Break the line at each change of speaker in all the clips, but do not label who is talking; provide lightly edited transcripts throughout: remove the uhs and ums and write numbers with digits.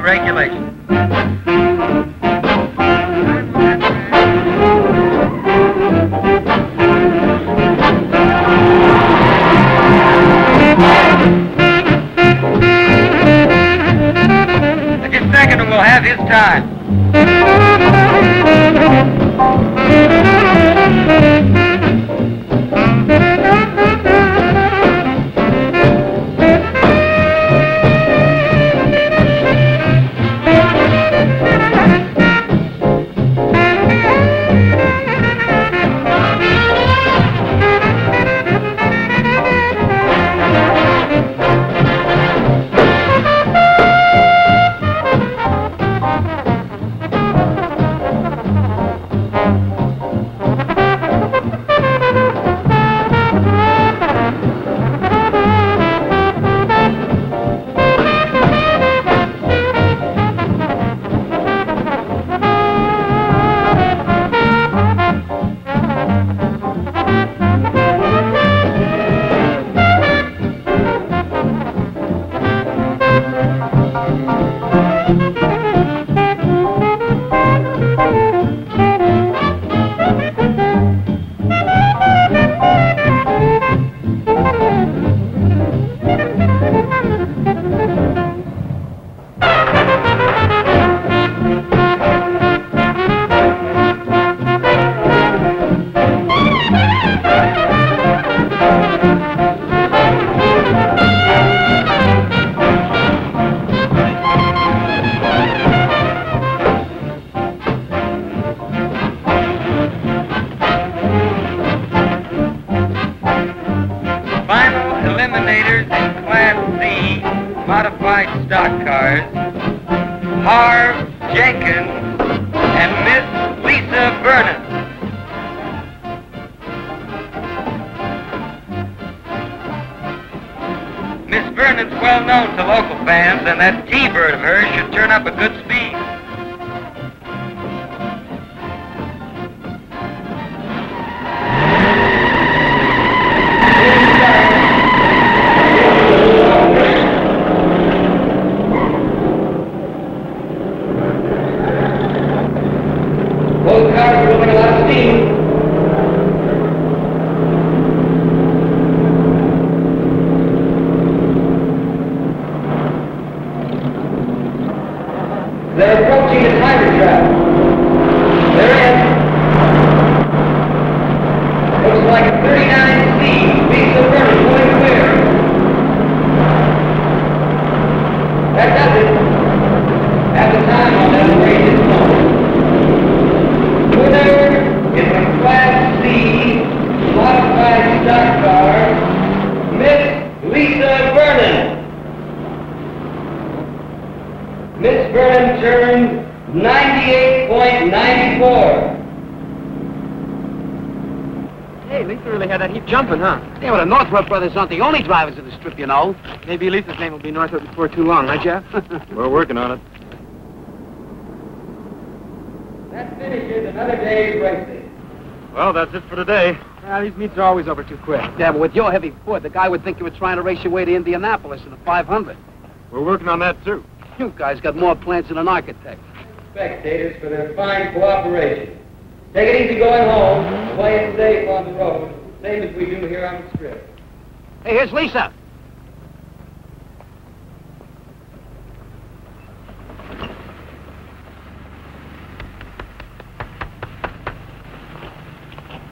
regulations. Just a second and we'll have his time. Eliminators in Class C modified stock cars, Harv Jenkins and Miss Lisa Vernon. Miss Vernon's well known to local fans, and that T-Bird of hers should turn up a good speed. Both cars are moving a lot of steam. They're approaching the timer trap. They're in. Looks like a 39C. Lisa Vernon going clear. That does it. At the time on that race is long. Winner is a Class C modified stock car, Miss Lisa Vernon. Miss Vernon turned 98.94.
Hey, Lisa really had that heap jumping, huh?
Yeah, well, the Northrop brothers aren't the only drivers of the strip, you know.
Maybe Lisa's name will be Northrop before too long, huh, Jeff?
We're working on it.
That finishes another day's racing.
Well, that's it for today.
Well, these meets are always over too quick.
Yeah, but with your heavy Ford, the guy would think you were trying to race your way to Indianapolis in a 500.
We're working on that, too.
You guys got more plans than an architect.
Spectators for their fine cooperation. Take it easy going home. Play it safe on the road. Same as we do here on the strip.
Hey, here's Lisa.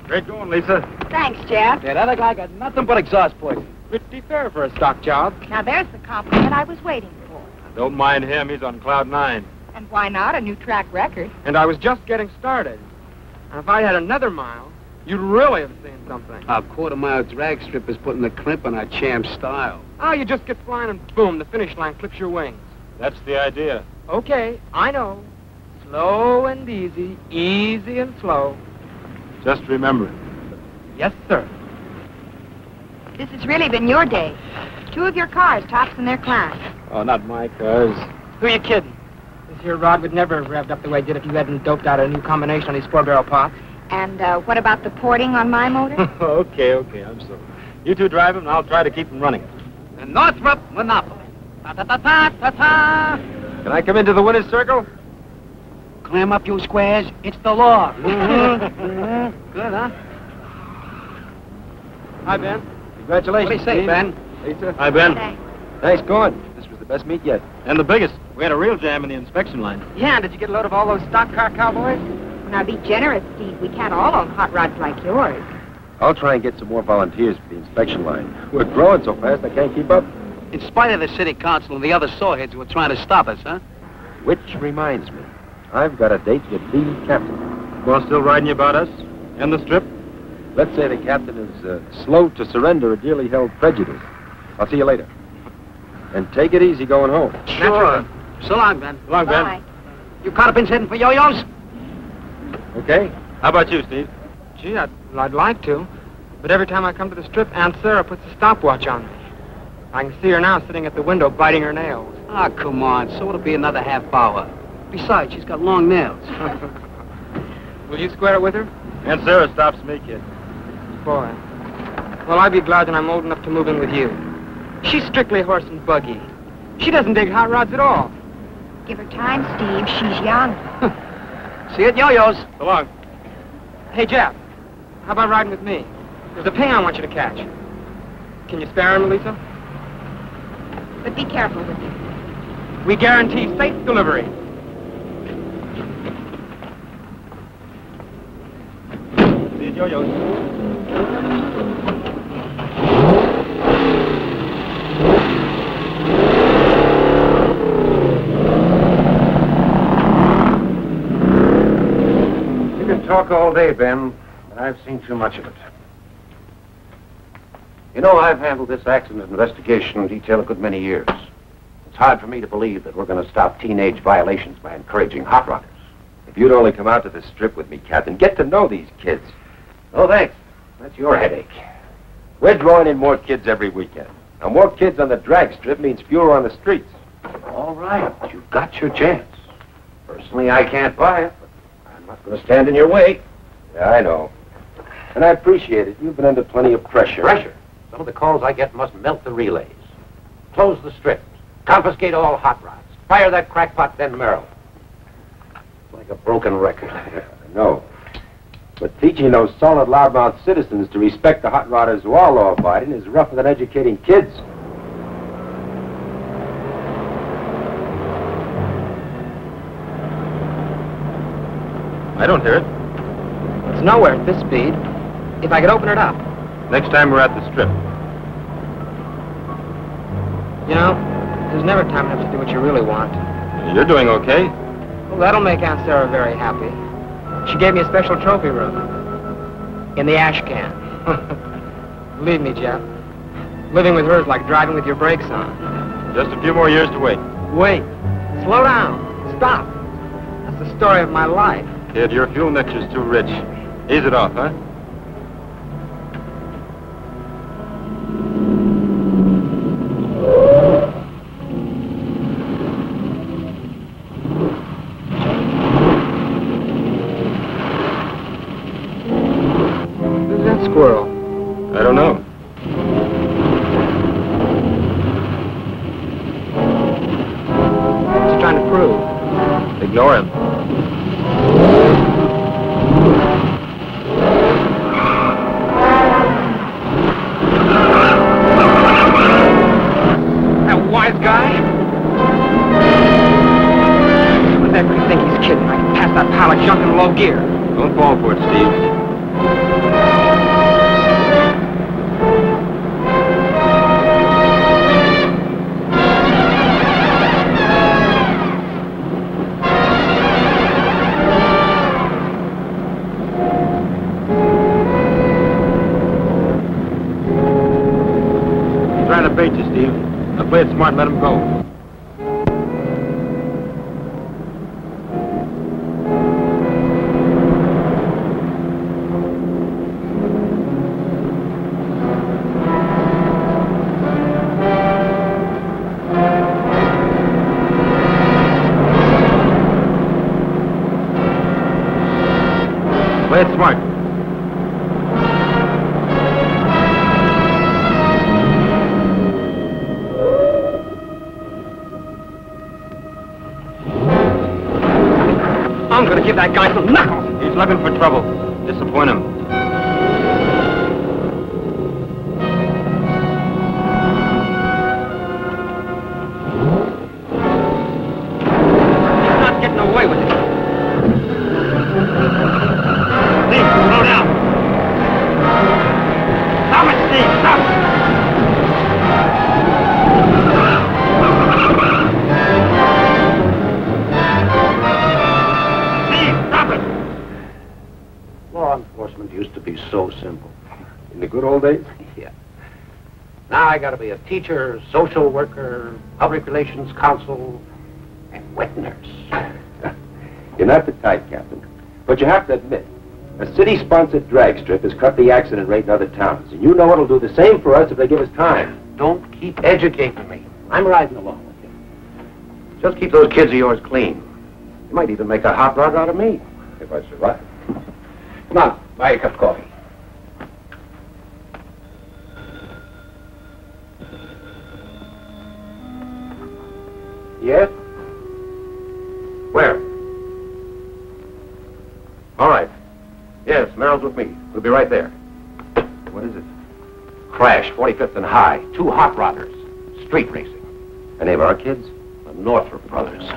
Great going, Lisa.
Thanks, Jeff.
Yeah, that other guy got nothing but exhaust poison.
Pretty fair for a stock job.
Now, there's the compliment I was waiting for.
Don't mind him. He's on cloud 9.
And why not? A new track record.
And I was just getting started. And if I had another mile, you'd really have seen something.
Our quarter-mile drag strip is putting the crimp on our champ style.
Oh, you just get flying and boom, the finish line clips your wings.
That's the idea.
Okay, I know. Slow and easy, easy and slow.
Just remember.
Yes, sir.
This has really been your day. 2 of your cars tops in their class.
Oh, not my cars.
Who are you kidding? This here rod would never have revved up the way it did if you hadn't doped out a new combination on these 4-barrel pots.
And what about the porting on my motor?
okay, I'm sorry. You two drive him, and I'll try to keep him running.
The Northrop Monopoly. Ta-ta-ta-ta-ta-ta.
Can I come into the winner's circle?
Clam up, you squares. It's the law. Good, huh?
Hi, Ben.
Congratulations.
What do you say,
Steve.
Ben?
Lisa. Hi, Ben.
Thanks.
Nice going. This was the best meet yet. And the biggest. We had a real jam in the inspection line.
Yeah, did you get a load of all those stock car cowboys?
Now be generous, Steve. We can't all own hot rods like yours.
I'll try and get some more volunteers for the inspection line. We're growing so fast I can't keep up.
In spite of the city council and the other sawheads who are trying to stop us, huh?
Which reminds me, I've got a date with the captain.
Well, still riding you about us? And the strip?
Let's say the captain is slow to surrender a dearly held prejudice. I'll see you later. And take it easy going home.
Sure. So long, Ben.
So long,
Bye.
Ben.
You caught up in heading for yo-yos?
Okay?
How about you, Steve?
Gee, I'd like to. But every time I come to the strip, Aunt Sarah puts a stopwatch on me. I can see her now sitting at the window biting her nails.
Ah, come on. So it'll be another half hour. Besides, she's got long nails.
Will you square it with her?
Aunt Sarah stops me, kid.
Boy. Well, I'd be glad when I'm old enough to move in with you. She's strictly horse and buggy. She doesn't dig hot rods at all.
Give her time, Steve. She's young.
See you at yo-yos.
So long.
Hey, Jeff, how about riding with me? There's a ping I want you to catch. Can you spare him, Lisa?
But be careful with it.
We guarantee safe delivery.
See you at yo-yos.
You can talk all day, Ben, but I've seen too much of it. You know, I've handled this accident investigation detail a good many years. It's hard for me to believe that we're going to stop teenage violations by encouraging hot rodders.
If you'd only come out to the strip with me, Captain, get to know these kids.
Oh, thanks. That's your headache.
We're drawing in more kids every weekend. Now, more kids on the drag strip means fewer on the streets.
All right, you've got your chance. Personally, I can't buy it, but I'm not going to stand in your way.
Yeah, I know. And I appreciate it. You've been under plenty of pressure.
Pressure? Some of the calls I get must melt the relays. Close the strips. Confiscate all hot rods. Fire that crackpot Ben Merrill. It's like a broken record.
No. But teaching those solid loudmouth citizens to respect the hot rodders who are law-abiding is rougher than educating kids.
I don't hear it.
It's nowhere at this speed. If I could open it up.
Next time we're at the strip.
You know, there's never time enough to do what you really want.
You're doing okay.
Well, that'll make Aunt Sarah very happy. She gave me a special trophy room. In the ash can. Believe me, Jeff. Living with her is like driving with your brakes on.
Just a few more years to wait.
Wait. Slow down. Stop. That's the story of my life.
Kid, your fuel mixture's too rich. Ease it off, huh?
Who's that squirrel?
I don't know.
What's he trying to prove?
Ignore him.
That wise guy? What that you think he's kidding? I can pass that pile of junk in low gear.
Don't fall for it, Steve. He's trying to bait you, Steve. Now play it smart and let him go. Play it smart.
gave that guy some knuckles.
He's looking for trouble. Disappoint him.
He's not getting away with it.
Steve, slow down. Stop it, Steve, stop it.
Law enforcement used to be so simple.
In the good old days?
Yeah. Now I gotta be a teacher, social worker, public relations counsel, and wet nurse.
You're not the type, Captain. But you have to admit, a city-sponsored drag strip has cut the accident rate in other towns. And you know it'll do the same for us if they give us time.
Don't keep educating me. I'm riding along with you. Just keep those kids of yours clean. You might even make a hot rod out of me.
If I survive.
Come on, buy a cup of coffee. Yes? Where? All right. Yes, Merrill's with me. We'll be right there.
What is it?
Crash, 45th and High. 2 hot rodders. Street racing.
Any of our kids?
The Northrop brothers.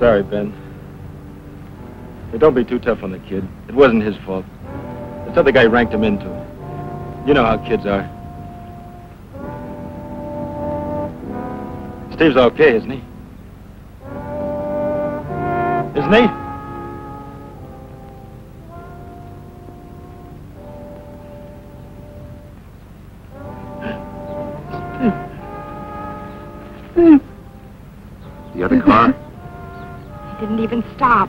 Sorry, Ben. Hey, don't be too tough on the kid. It wasn't his fault. This other guy ranked him into it. You know how kids are. Steve's okay, isn't he? Isn't he?
The other car?
He didn't even stop.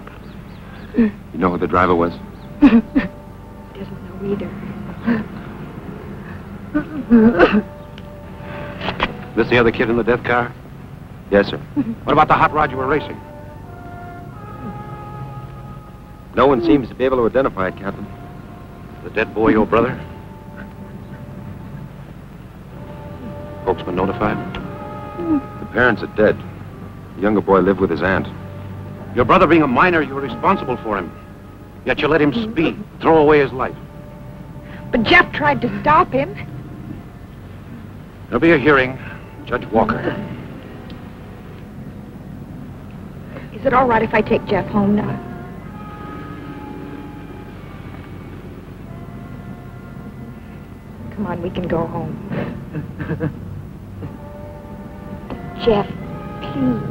You know who the driver was?
He doesn't know either.
This the other kid in the death car?
Yes, sir.
What about the hot rod you were racing?
No one seems to be able to identify it, Captain.
The dead boy your brother? Folks been notified?
The parents are dead. The younger boy lived with his aunt.
Your brother being a minor, you were responsible for him. Yet you let him speed, throw away his life.
But Jeff tried to stop him.
There'll be a hearing. Judge Walker.
Is it all right if I take Jeff home now? Come on, we can go home. Jeff, please.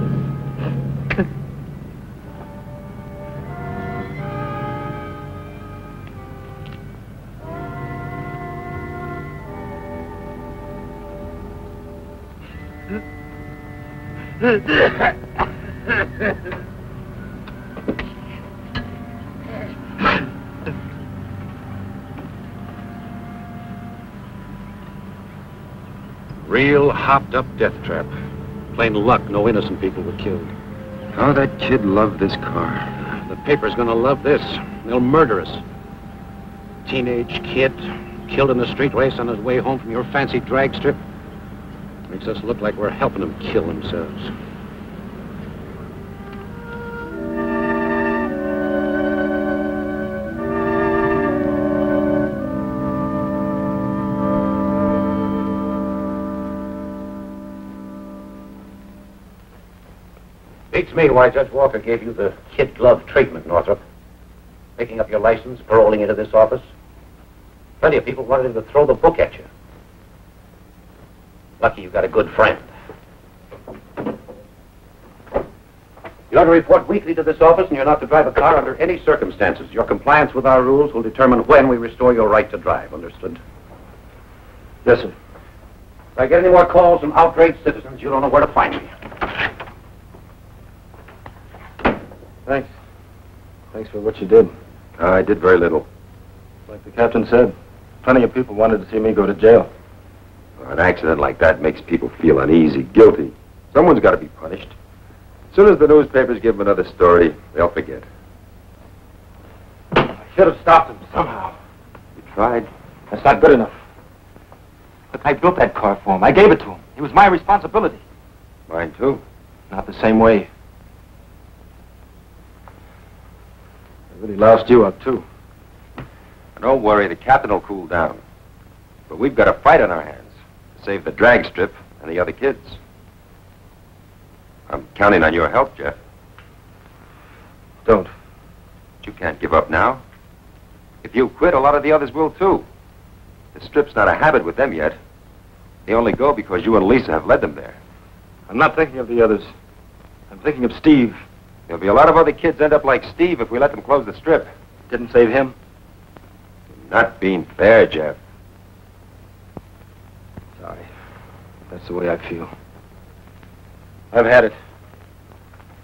Real hopped-up death trap. Plain luck, no innocent people were killed.
Oh, that kid loved this car.
The paper's gonna love this. They'll murder us. Teenage kid, killed in a street race on his way home from your fancy drag strip. Makes us look like we're helping them kill themselves. Beats me why Judge Walker gave you the kid glove treatment, Northrop. Picking up your license, paroling into this office. Plenty of people wanted him to throw the book at you. Lucky you got a good friend. You are to report weekly to this office, and you're not to drive a car under any circumstances. Your compliance with our rules will determine when we restore your right to drive. Understood?
Yes, sir.
If I get any more calls from outraged citizens, you don't know where to find me.
Thanks. Thanks for what you did.
I did very little.
Like the captain said, plenty of people wanted to see me go to jail.
An accident like that makes people feel uneasy, guilty. Someone's got to be punished. As soon as the newspapers give them another story, they'll forget.
I should have stopped him somehow.
You tried?
That's not good enough. Look, I built that car for him. I gave it to him. It was my responsibility.
Mine, too.
Not the same way. I really loused you up, too.
Don't worry, the captain will cool down. But we've got a fight on our hands to save the drag strip and the other kids. I'm counting on your help, Jeff.
Don't.
But you can't give up now. If you quit, a lot of the others will, too. The strip's not a habit with them yet. They only go because you and Lisa have led them there.
I'm not thinking of the others. I'm thinking of Steve.
There'll be a lot of other kids end up like Steve if we let them close the strip.
Didn't save him.
Not being fair, Jeff.
Sorry. That's the way I feel. I've had it.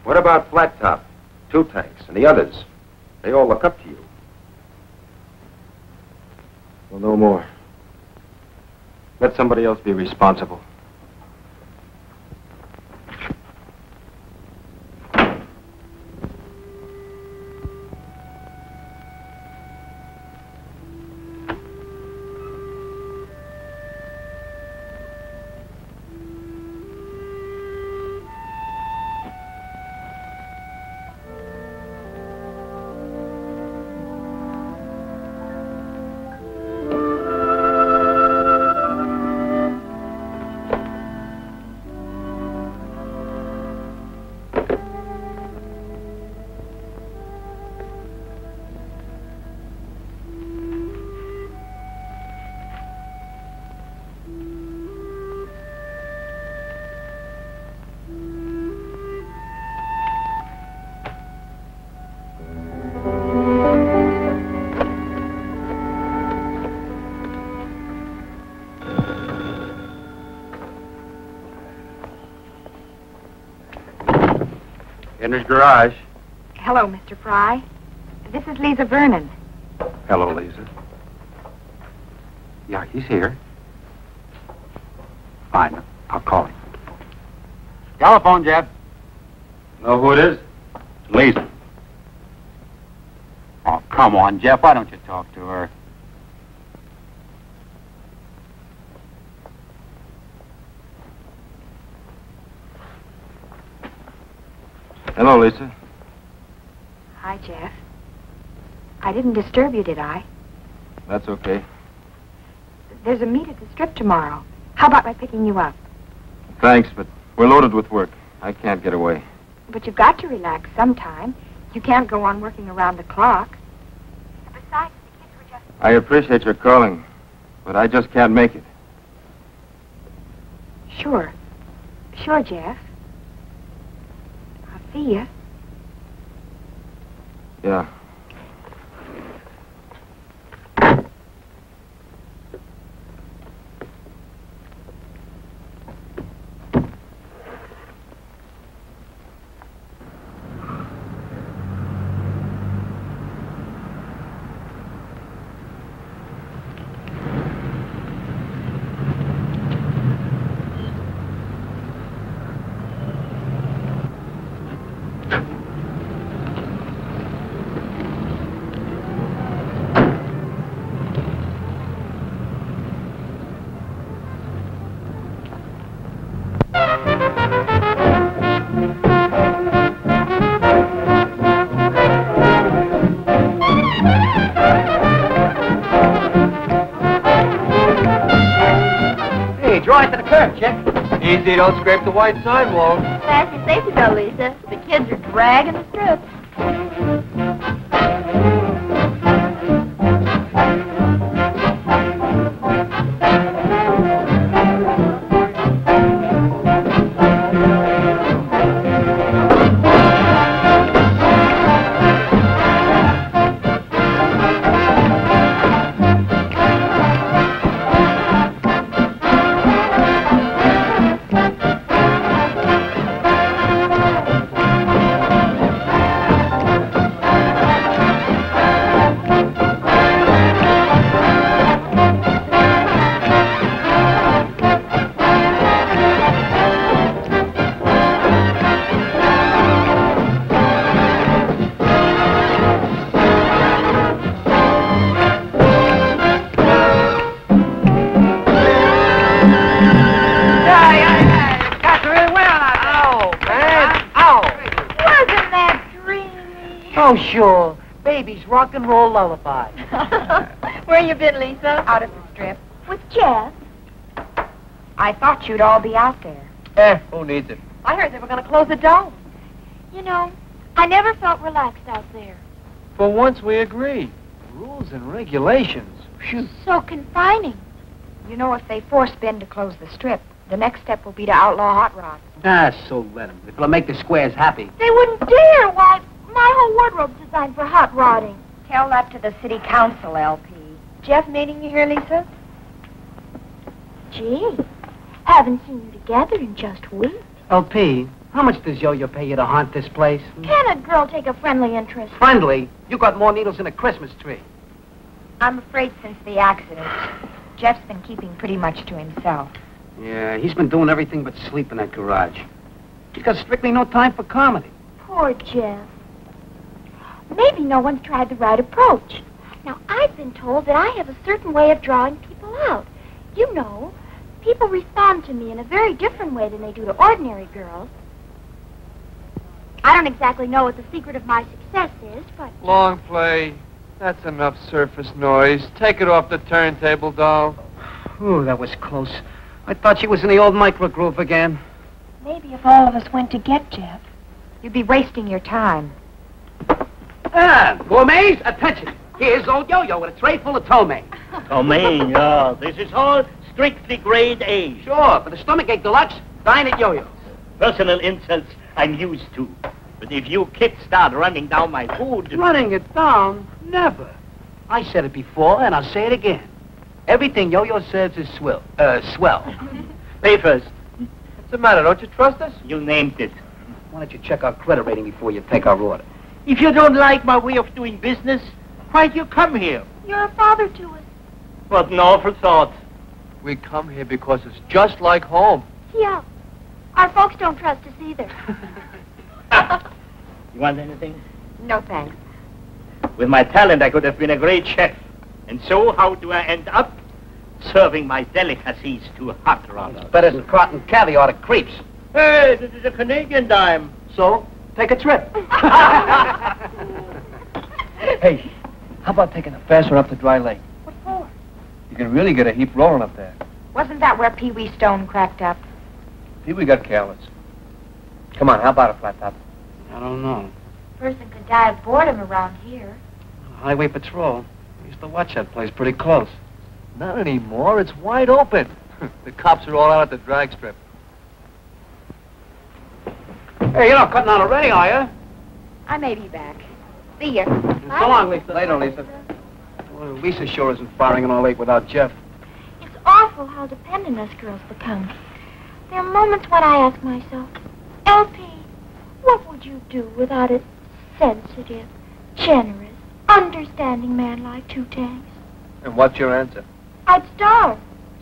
What about Flat Top, Two Tanks, and the others? They all look up to you.
Well, no more. Let somebody else be responsible.
Henry's garage.
Hello, Mr. Fry. This is Lisa Vernon.
Hello, Lisa. Yeah, he's here. Fine. I'll call him. Telephone, Jeff.
Know who it is?
Lisa. Oh, come on, Jeff. Why don't you talk to her?
Hello, Lisa.
Hi, Jeff. I didn't disturb you, did I?
That's okay.
There's a meet at the strip tomorrow. How about my picking you up?
Thanks, but we're loaded with work. I can't get away.
But you've got to relax sometime. You can't go on working around the clock. Besides, the kids were just...
I appreciate your calling, but I just can't make it.
Sure. Sure, Jeff. I'll see you.
Yeah.
Easy, don't scrape the white sidewalk.
Fast and safety though, Lisa. The kids are dragging the strip.
Oh, sure. Baby's rock and roll lullaby.
Where you been, Lisa? Out at the strip. With Jeff. I thought you'd all be out there.
Who needs it?
I heard they were going to close the dome. You know, I never felt relaxed out there.
For once we agree. Rules and regulations. Phew.
So confining. You know, if they force Ben to close the strip, the next step will be to outlaw hot rods.
Ah, so let them. It'll make the squares happy.
They wouldn't dare. Why, my whole wardrobe's designed for hot rodding. Tell that to the city council, LP. Jeff meeting you here, Lisa? Gee, haven't seen you together in just weeks.
LP, how much does Yo-Yo pay you to haunt this place?
Can a girl take a friendly interest?
Friendly? You got more needles than a Christmas tree.
I'm afraid since the accident, Jeff's been keeping pretty much to himself.
Yeah, he's been doing everything but sleep in that garage. He's got strictly no time for comedy.
Poor Jeff. Maybe no one's tried the right approach. Now, I've been told that I have a certain way of drawing people out. You know, people respond to me in a very different way than they do to ordinary girls. I don't exactly know what the secret of my success is, but...
Long play. That's enough surface noise. Take it off the turntable, doll.
Ooh, that was close. I thought she was in the old microgroove again.
maybe if all of us went to get Jeff, you'd be wasting your time.
Ah, gourmets, attention. Here's old Yo-Yo with a tray full of ptomaine.
Ptomaine, yeah. This is all strictly grade A.
Sure, for the stomachache deluxe, dine at Yo-Yo's.
Personal insults I'm used to. But if you kids start running down my food...
Running it down? Never. I said it before, and I'll say it again. Everything Yo-Yo says is swell.
Pay first.
What's the matter? Don't you trust us?
You named it.
Why don't you check our credit rating before you take our order?
If you don't like my way of doing business, why'd you come here?
You're a father to us.
What an awful thought.
We come here because it's just like home.
Yeah. Our folks don't trust us either.
You want anything?
No, thanks.
With my talent, I could have been a great chef. And so, how do I end up? Serving my delicacies to hot rodders.
Better than cotton caviar to creeps.
Hey, this is a Canadian dime.
So, take a trip.
Hey, how about taking a fast one up to Dry Lake?
What for?
You can really get a heap rolling up there.
Wasn't that where Pee Wee Stone cracked up?
We got careless. Come on, how about a flat top?
I don't know.
Person could die of boredom around here.
Highway Patrol. I used to watch that place pretty close.
Not anymore. It's wide open. The cops are all out at the drag strip.
Hey, you're not cutting out already, are you?
I may be back. See ya.
So long, Lisa.
Later, Lisa.
Well, Lisa sure isn't firing in all lake without Jeff.
It's awful how dependent us girls become. There are moments when I ask myself, LP, what would you do without a sensitive, generous, understanding man like Two Tanks?
And what's your answer?
I'd starve.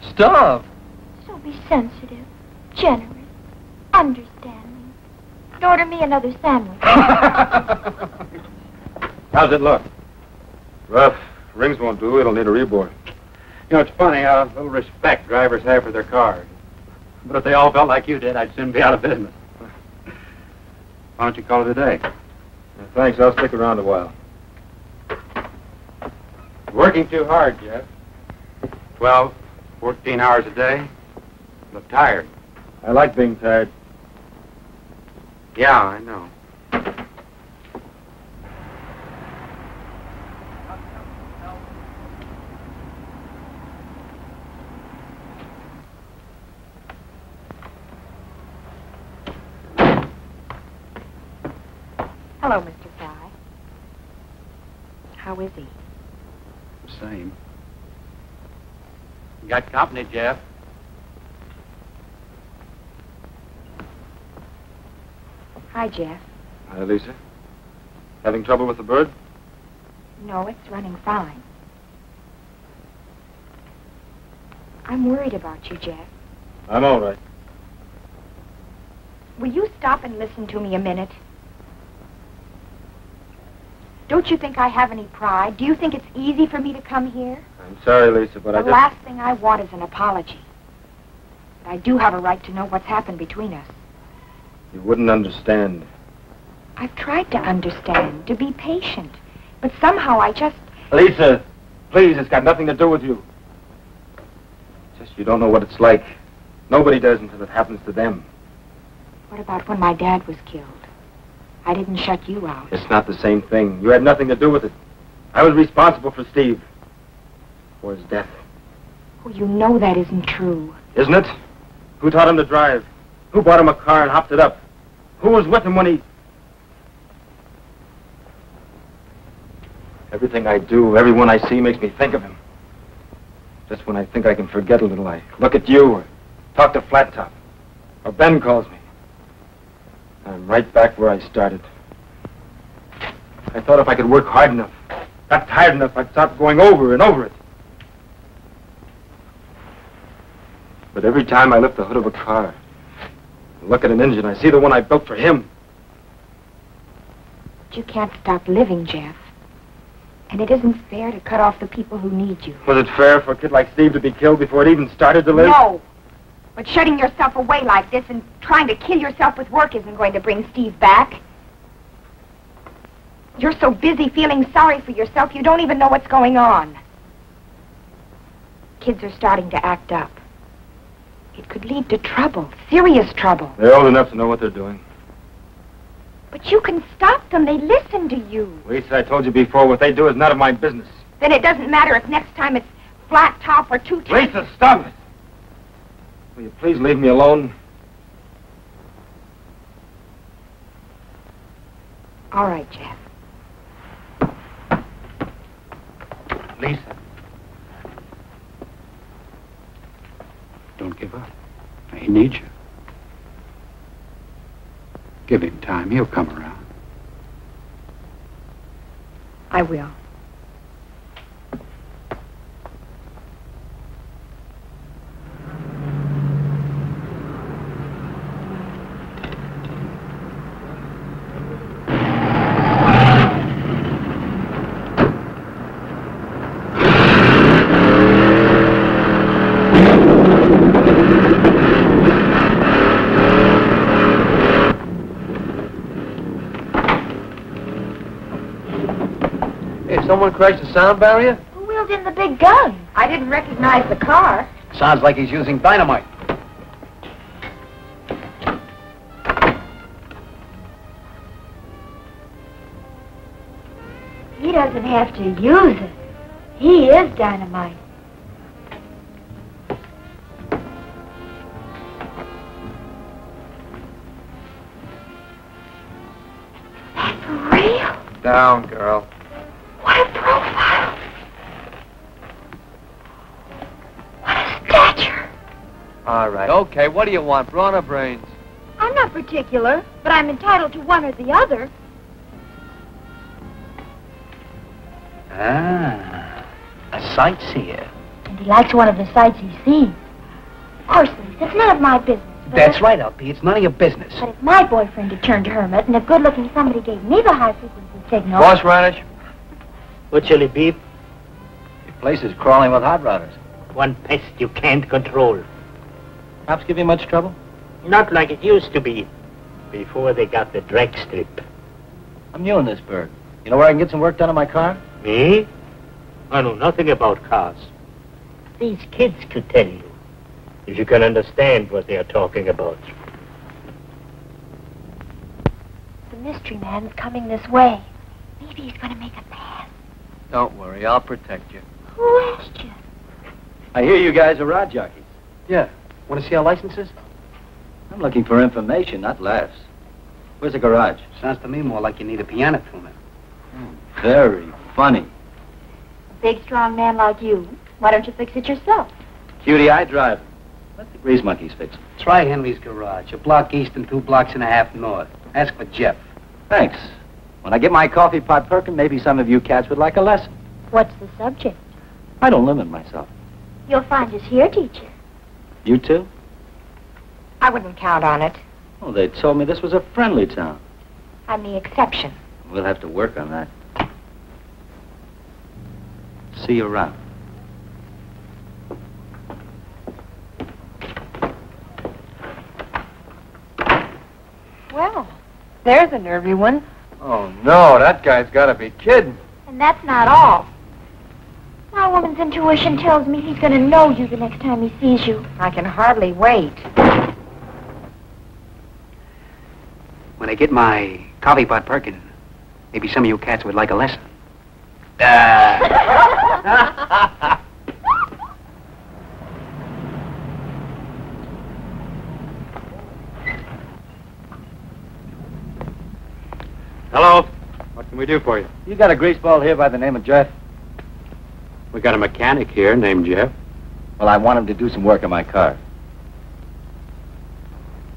Starve.
So be sensitive, generous, understanding. And order me another sandwich.
How's it look? Rough. Rings won't do. It'll need a reboard.
You know, it's funny how little respect drivers have for their cars. But if they all felt like you did, I'd soon be out of business. Why don't you call it a day?
Thanks. I'll stick around a while.
Working too hard, Jeff. 12, 14 hours a day. Look tired.
I like being tired.
Yeah, I know.
Hello, Mr. Fry. How is he?
Same. You got company, Jeff.
Hi, Jeff.
Hi, Lisa. Having trouble with the bird?
No, it's running fine. I'm worried about you, Jeff.
I'm all right.
Will you stop and listen to me a minute? Don't you think I have any pride? Do you think it's easy for me to come here?
I'm sorry, Lisa, but
The last thing I want is an apology. But I do have a right to know what's happened between us.
You wouldn't understand.
I've tried to understand, to be patient. But somehow I just...
Lisa, please, it's got nothing to do with you. Just you don't know what it's like. Nobody does until it happens to them.
What about when my dad was killed? I didn't shut you out.
It's not the same thing. You had nothing to do with it. I was responsible for Steve. For his death.
Oh, you know that isn't true.
Isn't it? Who taught him to drive? Who bought him a car and hopped it up? Who was with him when he... Everything I do, everyone I see makes me think of him. Just when I think I can forget a little, I look at you or talk to Flat Top. Or Ben calls me. I'm right back where I started. I thought if I could work hard enough, got tired enough, I'd stop going over and over it. But every time I lift the hood of a car, and look at an engine, I see the one I built for him.
But you can't stop living, Jeff. And it isn't fair to cut off the people who need you.
Was it fair for a kid like Steve to be killed before it even started to live?
No. But shutting yourself away like this and trying to kill yourself with work isn't going to bring Steve back. You're so busy feeling sorry for yourself, you don't even know what's going on. Kids are starting to act up. It could lead to trouble, serious trouble.
They're old enough to know what they're doing.
But you can stop them. They listen to you.
Lisa, I told you before, what they do is none of my business.
Then it doesn't matter if next time it's Flat Top or Two Top.
Lisa, stop it! Will you please leave me alone?
All right, Jeff.
Lisa. Don't give up. He needs you. Give him time. He'll come around.
I will.
Someone crashed the sound barrier?
Who wheeled in the big gun?
I didn't recognize the car.
Sounds like he's using dynamite.
He doesn't have to use it. He is dynamite. That's real.
Down, girl.
What a profile. What a stature.
All right. Okay, what do you want, brawn or brains?
I'm not particular, but I'm entitled to one or the other.
Ah, a sightseer.
And he likes one of the sights he's seen. Of course, Lisa, it's none of my business. But
That's right, LP. It's none of your business.
But if my boyfriend had turned hermit and a good-looking somebody gave me the high-frequency signal...
Boss Radish?
What shall it be?
Your place is crawling with hot rodders.
One pest you can't control.
Cops give you much trouble?
Not like it used to be, before they got the drag strip.
I'm new in this burg. You know where I can get some work done on my car?
Me? I know nothing about cars. These kids could tell you, if you can understand what they are talking about.
The mystery man's coming this way. Maybe he's going to make a pass.
Don't worry, I'll protect you.
Who asked you?
I hear you guys are rod jockeys.
Yeah. Want to see our licenses?
I'm looking for information, not laughs. Where's the garage?
Sounds to me more like you need a piano tuner.
Very funny.
A big, strong man like you. Why don't you fix it yourself?
Cutie, I drive. Let the grease monkeys fix it.
Try Henry's garage, a block east and 2 blocks and a half north. Ask for Jeff.
Thanks. When I get my coffee pot perking, maybe some of you cats would like a lesson.
What's the subject?
I don't limit myself.
You'll find us here, teacher.
You too?
I wouldn't count on it.
Oh, they told me this was a friendly town.
I'm the exception.
We'll have to work on that. See you around.
Well, There's a nervy one.
Oh, no, that guy's got to be kidding.
And that's not all. My woman's intuition tells me he's going to know you the next time he sees you.
I can hardly wait.
When I get my coffee pot perking, maybe some of you cats would like a lesson.
Hello. What can we do for you?
You got a greaseball here by the name of Jeff?
We got a mechanic here named Jeff.
Well, I want him to do some work on my car.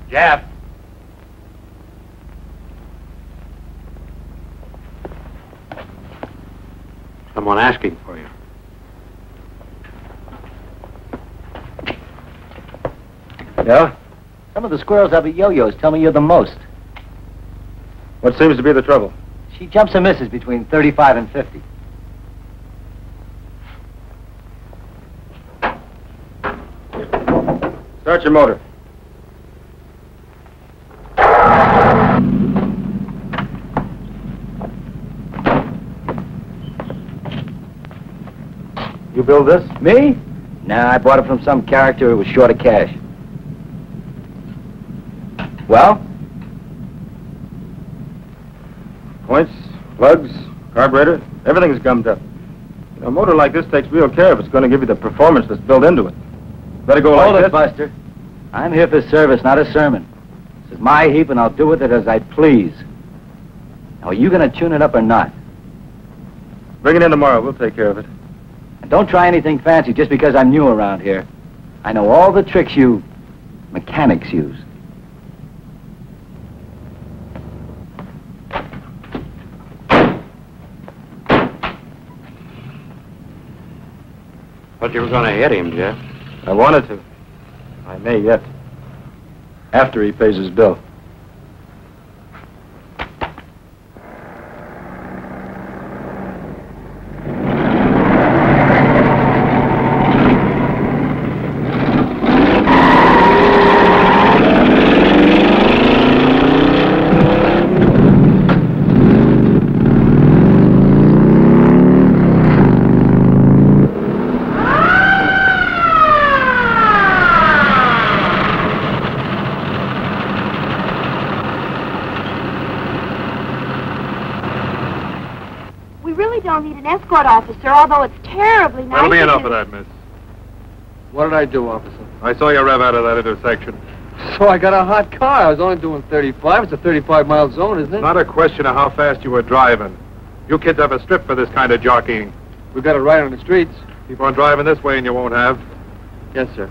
Jeff. Someone asking for you.
Yeah? Some of the squirrels have yo-yos tell me you're the most.
What seems to be the trouble?
She jumps and misses between 35 and 50.
Start your motor. You build this?
Me? Nah, I bought it from some character who was short of cash. Well?
Points, plugs, carburetor, everything's gummed up. You know, a motor like this takes real care if it's going to give you the performance that's built into it. Better go
Hold
like
it,
this.
Buster. I'm here for service, not a sermon. This is my heap, and I'll do with it as I please. Now, are you going to tune it up or not?
Bring it in tomorrow. We'll take care of it.
And don't try anything fancy just because I'm new around here. I know all the tricks you mechanics use.
Thought you were going to hit him, Jeff.
I wanted to. I may yet. After he pays his bill.
Escort officer, although it's terribly nice.
That'll be enough of that, miss.
What did I do, officer?
I saw you rev out of that intersection.
So I got a hot car. I was only doing 35. It's a 35-mile zone, isn't it?
Not a question of how fast you were driving. You kids have a strip for this kind of jockeying.
We got it right on the streets.
Keep on driving this way and you won't have.
Yes, sir.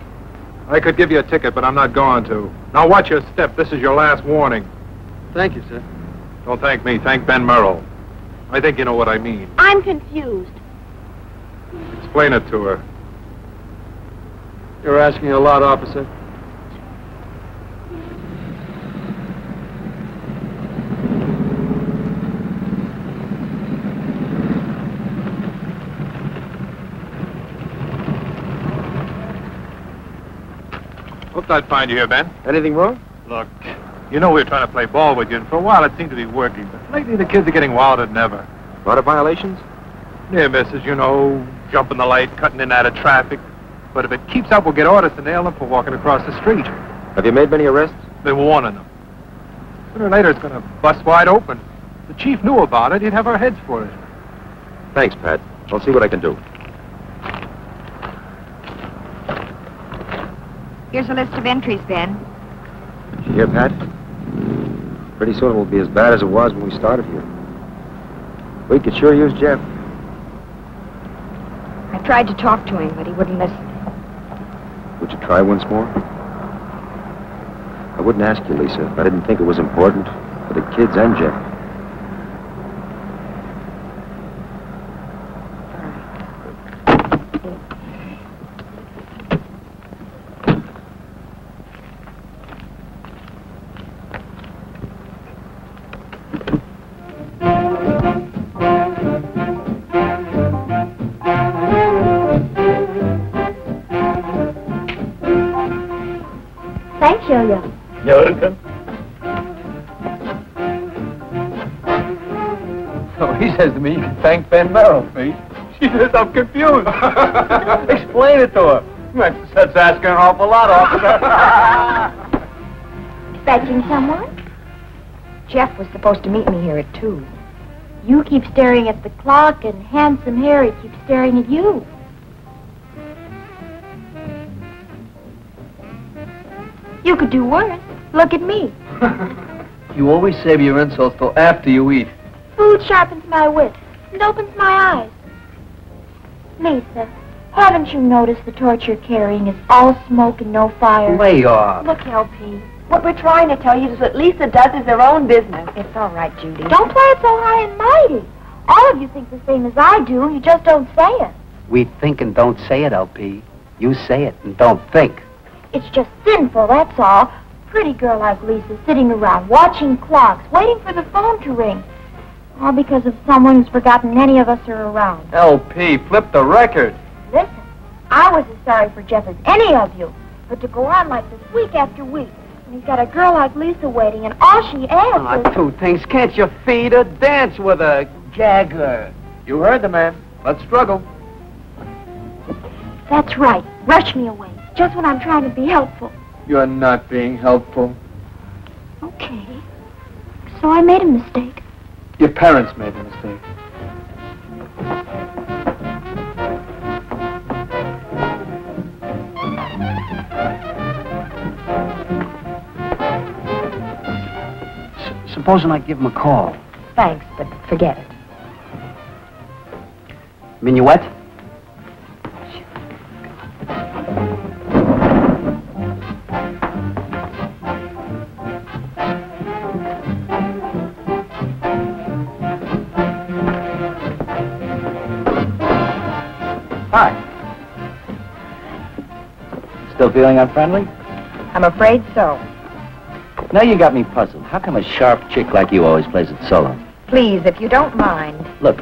I could give you a ticket, but I'm not going to. Now watch your step. This is your last warning.
Thank you, sir.
Don't thank me. Thank Ben Merrill. I think you know what I mean.
I'm confused.
Explain it to her.
You're asking a lot, officer.
Hoped I'd find you here, Ben.
Anything wrong?
Look, you know we were trying to play ball with you, and for a while it seemed to be working, but lately the kids are getting wilder than ever.
A lot of violations?
Near misses, you know, jumping the light, cutting in and out of traffic. But if it keeps up, we'll get orders to nail them for walking across the street.
Have you made many arrests?
Been warning them. Sooner or later, it's going to bust wide open. The chief knew about it. He'd have our heads for it.
Thanks, Pat. I'll see what I can do.
Here's a list of entries, Ben.
Did you hear, Pat? Pretty soon it will be as bad as it was when we started here. We could sure use Jeff.
I tried to talk to him, but he wouldn't listen.
Would you try once more? I wouldn't ask you, Lisa, if I didn't think it was important for the kids and Jeff.
Thanks, Yo-Yo.
You're welcome.
says to me, you can thank Ben Merrill, Pete. She says, I'm confused. Explain it to her. That's asking an awful lot, officer.
Expecting someone? Jeff was supposed to meet me here at 2.
You keep staring at the clock, and Handsome Harry keeps staring at you. You could do worse. Look at me.
You always save your insults till after you eat.
Food sharpens my wit and opens my eyes. Lisa, haven't you noticed the torch you're carrying is all smoke and no fire?
Lay off.
Look, LP.
What we're trying to tell you is what Lisa does is her own business. It's all right, Judy.
Don't play it so high and mighty. All of you think the same as I do. You just don't say it.
We think and don't say it, LP. You say it and don't think.
It's just sinful, that's all. Pretty girl like Lisa sitting around, watching clocks, waiting for the phone to ring. All because of someone who's forgotten any of us are around.
LP, flip the record.
Listen, I was as sorry for Jeff as any of you. But to go on like this week after week, and he's got a girl like Lisa waiting, and all she asks is...
2 things. Can't you feed her? Dance with her. Gag her.
You heard the man. Let's struggle.
That's right. Rush me away. Just when I'm trying to be helpful.
You're not being helpful.
Okay. So I made a mistake.
Your parents made the mistake.
Supposing I give him a call.
Thanks, but forget it.
Minuet?
Hi. Still feeling unfriendly?
I'm afraid so.
Now you got me puzzled. How come a sharp chick like you always plays it solo?
Please, if you don't mind.
Look,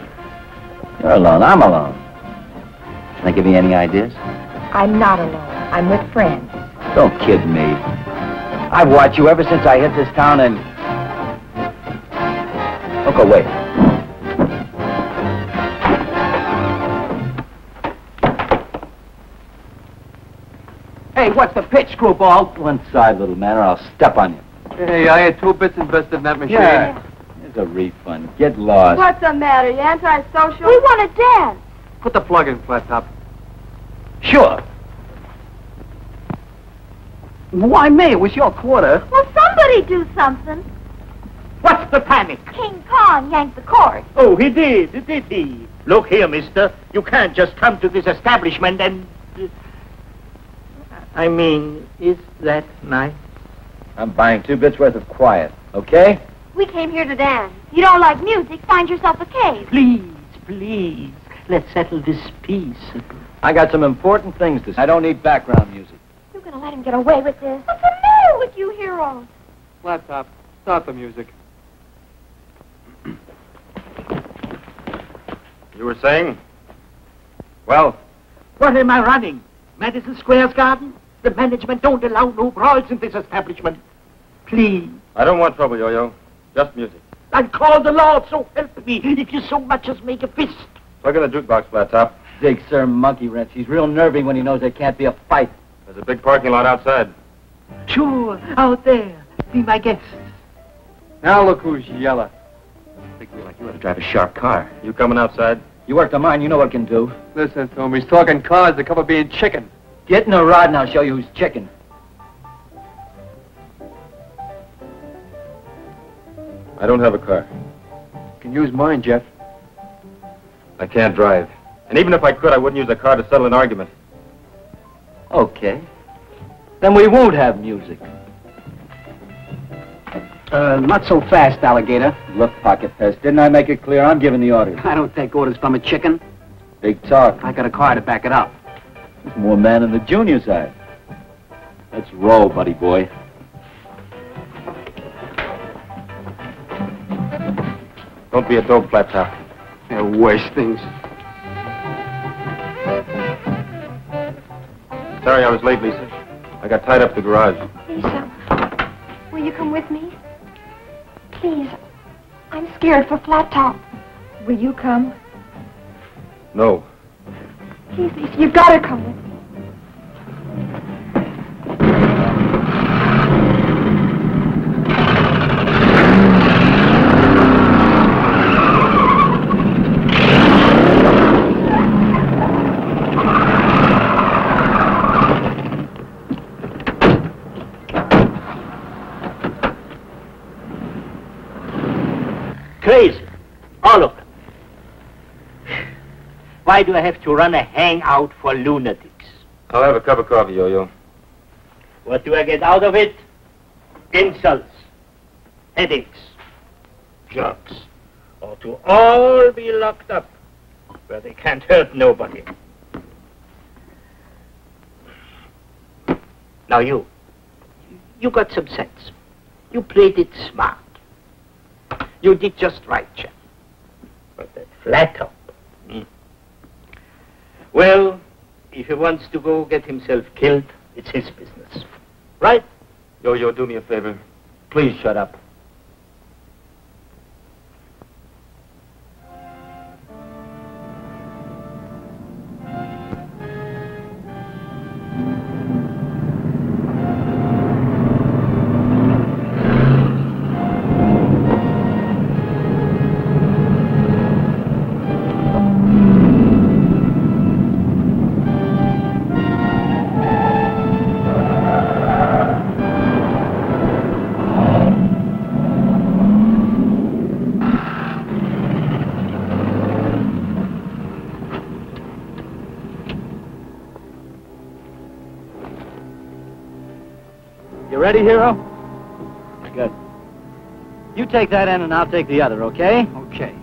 you're alone. I'm alone. Can I give you any ideas?
I'm not alone. I'm with friends.
Don't kid me. I've watched you ever since I hit this town and... Look away.
Hey, what's the pitch, screwball?
One side, little man, or I'll step on you.
Hey, I had 2 bits invested in that machine.
Yeah. There's a refund. Get lost.
What's the matter? You antisocial?
We want to dance.
Put the plug in, Flat Top.
Sure.
Why, May, it was your quarter.
Well, somebody do something.
What's the panic?
King Kong yanked the cord.
Oh, he did he? Look here, mister. You can't just come to this establishment and... I mean, is that nice?
I'm buying 2 bits worth of quiet, okay?
We came here to dance. You don't like music, find yourself a cave.
Please, let's settle this piece.
I got some important things to say. I don't need background music.
You're going to let him get away with this. What's the matter with you heroes?
Flat Top, start the music.
You were saying? Well?
What am I running? Madison Square's garden? The management don't allow no brawls in this establishment. Please.
I don't want trouble, Yo-Yo. Just music.
I'll call the law, so help me, if you so much as make a fist.
Plug in the jukebox, Flat Top.
Big Sir Monkey Wrench. He's real nervy when he knows there can't be a fight.
There's a big parking lot outside.
Sure, out there. Be my guest.
Now look who's yellow.
Think we like you ought to drive a sharp car.
You coming outside?
You work the mine, you know what it can do.
Listen to him. He's talking cars. They come of being chicken.
Get in a rod and I'll show you who's chicken.
I don't have a car.
You can use mine, Jeff.
I can't drive. And even if I could, I wouldn't use a car to settle an argument.
Okay. Then we won't have music.
Not so fast, alligator.
Look, Pocket Pest, didn't I make it clear I'm giving the orders?
I don't take orders from a chicken.
Big talk.
I got a car to back it up.
There's more man in the junior side. Let's roll, buddy boy.
Don't be a dope, Flat Top.
They're worse things.
Sorry I was late, Lisa. I got tied up at the garage.
Lisa, will you come with me? Please, I'm scared for Flat Top.
Will you come?
No.
Please, Lisa, you've got to come with me.
Crazy. All of them. Why do I have to run a hangout for lunatics?
I'll have a cup of coffee, Yo-Yo.
What do I get out of it? Insults, headaches, drugs. Or to all be locked up where they can't hurt nobody. Now you got some sense. You played it smart. You did just right, chap. But that flat top. Well, if he wants to go get himself killed, it's his business. Right?
Yo-Yo, do me a favor. Please shut up.
You ready, Hero? Good. You take that end and I'll take the other, okay? Okay.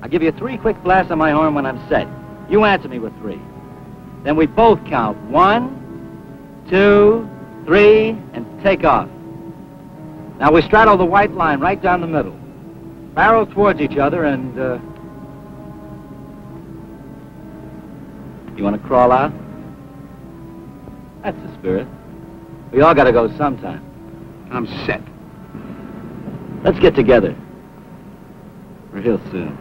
I'll give you 3 quick blasts on my horn when I'm set. You answer me with 3. Then we both count 1, 2, 3, and take off. Now we straddle the white line right down the middle. Barrel towards each other and, you want to crawl out? That's the spirit. We all gotta go sometime. I'm set. Let's get together. Real soon.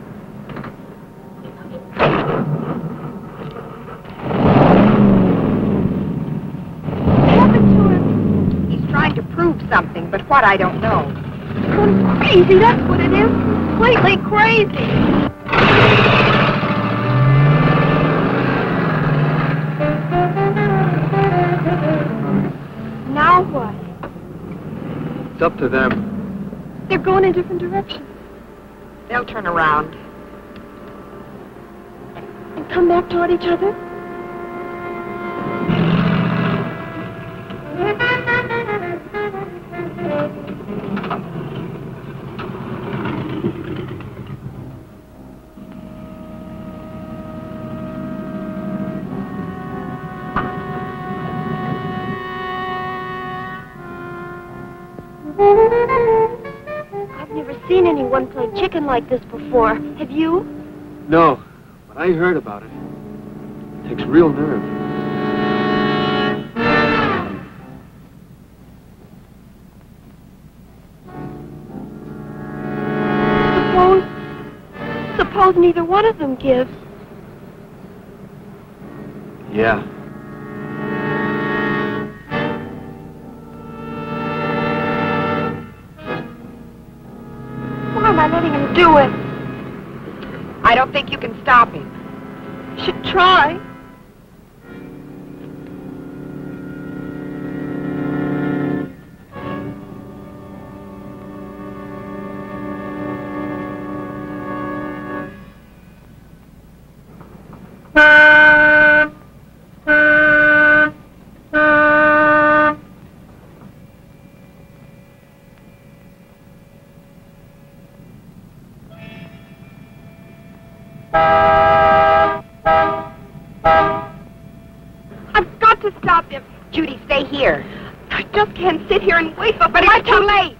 What happened to him? He's trying to prove something, but what I don't know. He's crazy, that's what it is. Completely crazy. Now what?
It's up to them.
They're going in different directions. They'll turn around. And come back toward each other?
I've never seen anyone play chicken like this before. Have you?
No, but I heard about it. It takes real nerve.
Suppose neither one of them gives.
Yeah.
Why am I letting him do it?
I don't think you can stop him.
Should try.
I've got to stop him. Judy, stay here. I just can't sit here and wait, but it's too late.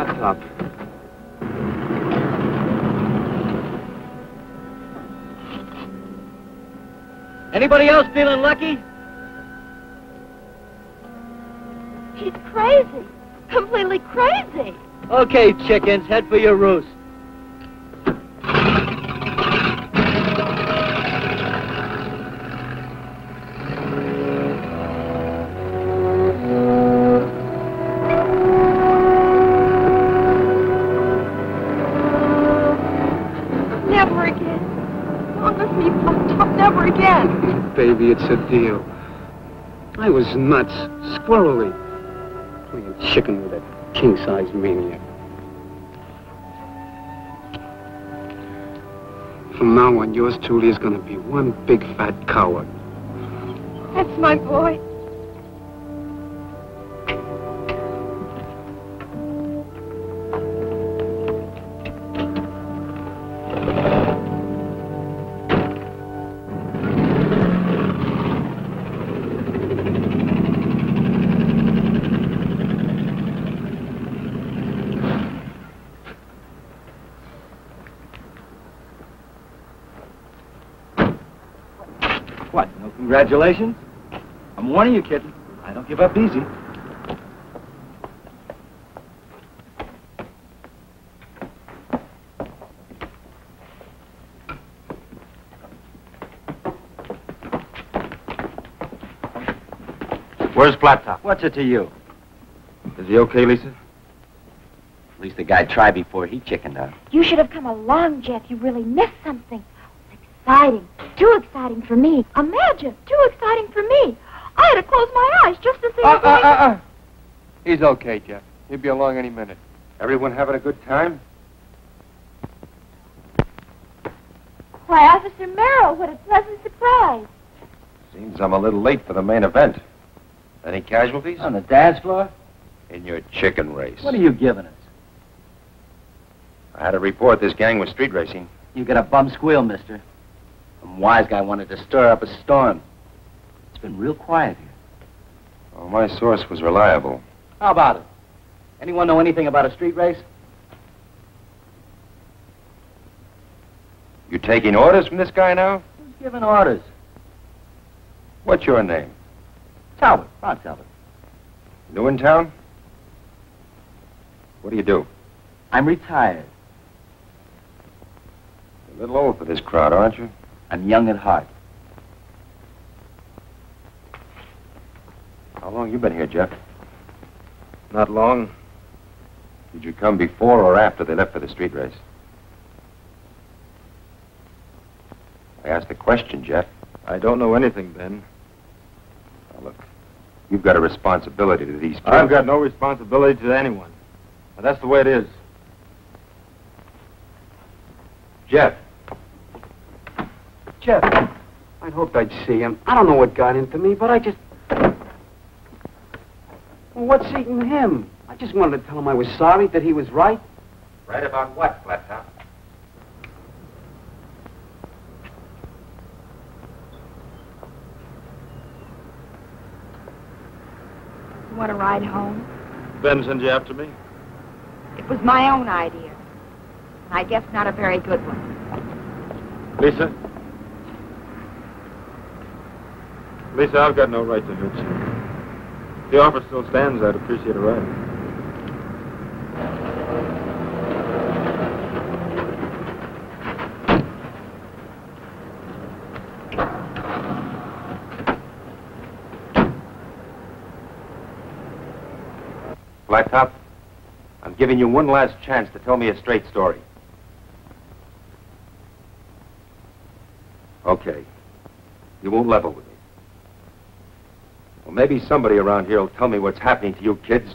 Flat top.
Anybody else feeling lucky?
He's crazy. Completely crazy.
Okay, chickens, head for your roost.
Never again. As long as me fucked up, never again.
Baby, it's a deal. I was nuts, squirrely, playing chicken with a king-size maniac. From now on, yours truly is going to be one big fat coward.
That's my boy.
What, no congratulations? I'm warning you, kitten. I don't give up easy.
Where's Flat Top?
What's it to you?
Is he okay, Lisa?
At least the guy tried before he chickened out.
You should have come along, Jeff. You really missed something. It's exciting. Too exciting for me. Imagine. Too exciting for me. I had to close my eyes just to see
He's okay, Jeff. He'll be along any minute.
Everyone having a good time?
Why, Officer Merrill, what a pleasant surprise.
Seems I'm a little late for the main event. Any casualties?
On the dance floor?
In your chicken race.
What are you giving us?
I had a report this gang was street racing.
You get a bum squeal, mister. Some wise guy wanted to stir up a storm. It's been real quiet here.
Well, my source was reliable.
How about it? Anyone know anything about a street race?
You taking orders from this guy now?
Who's giving orders?
What's your name?
Talbot. Ron Talbot.
New in town? What do you do?
I'm retired.
You're a little old for this crowd, aren't you?
I'm young at heart.
How long you been here, Jeff?
Not long.
Did you come before or after they left for the street race? I asked a question, Jeff.
I don't know anything, Ben.
Now, look, you've got a responsibility to these kids.
I've got no responsibility to anyone. Now, that's the way it is.
Jeff.
Jeff, I'd hoped I'd see him. I don't know what got into me, but I just... Well, what's eating him? I just wanted to tell him I was sorry, that he was right.
Right about what, Flat Top?
You want to ride home?
Ben sent you after me?
It was my own idea. And I guess not a very good one.
Lisa? Lisa, I've got no right to hurt you. If the offer still stands, I'd appreciate a ride.
Flat Top, I'm giving you one last chance to tell me a straight story. Okay. You won't level with me. Well, maybe somebody around here will tell me what's happening to you kids.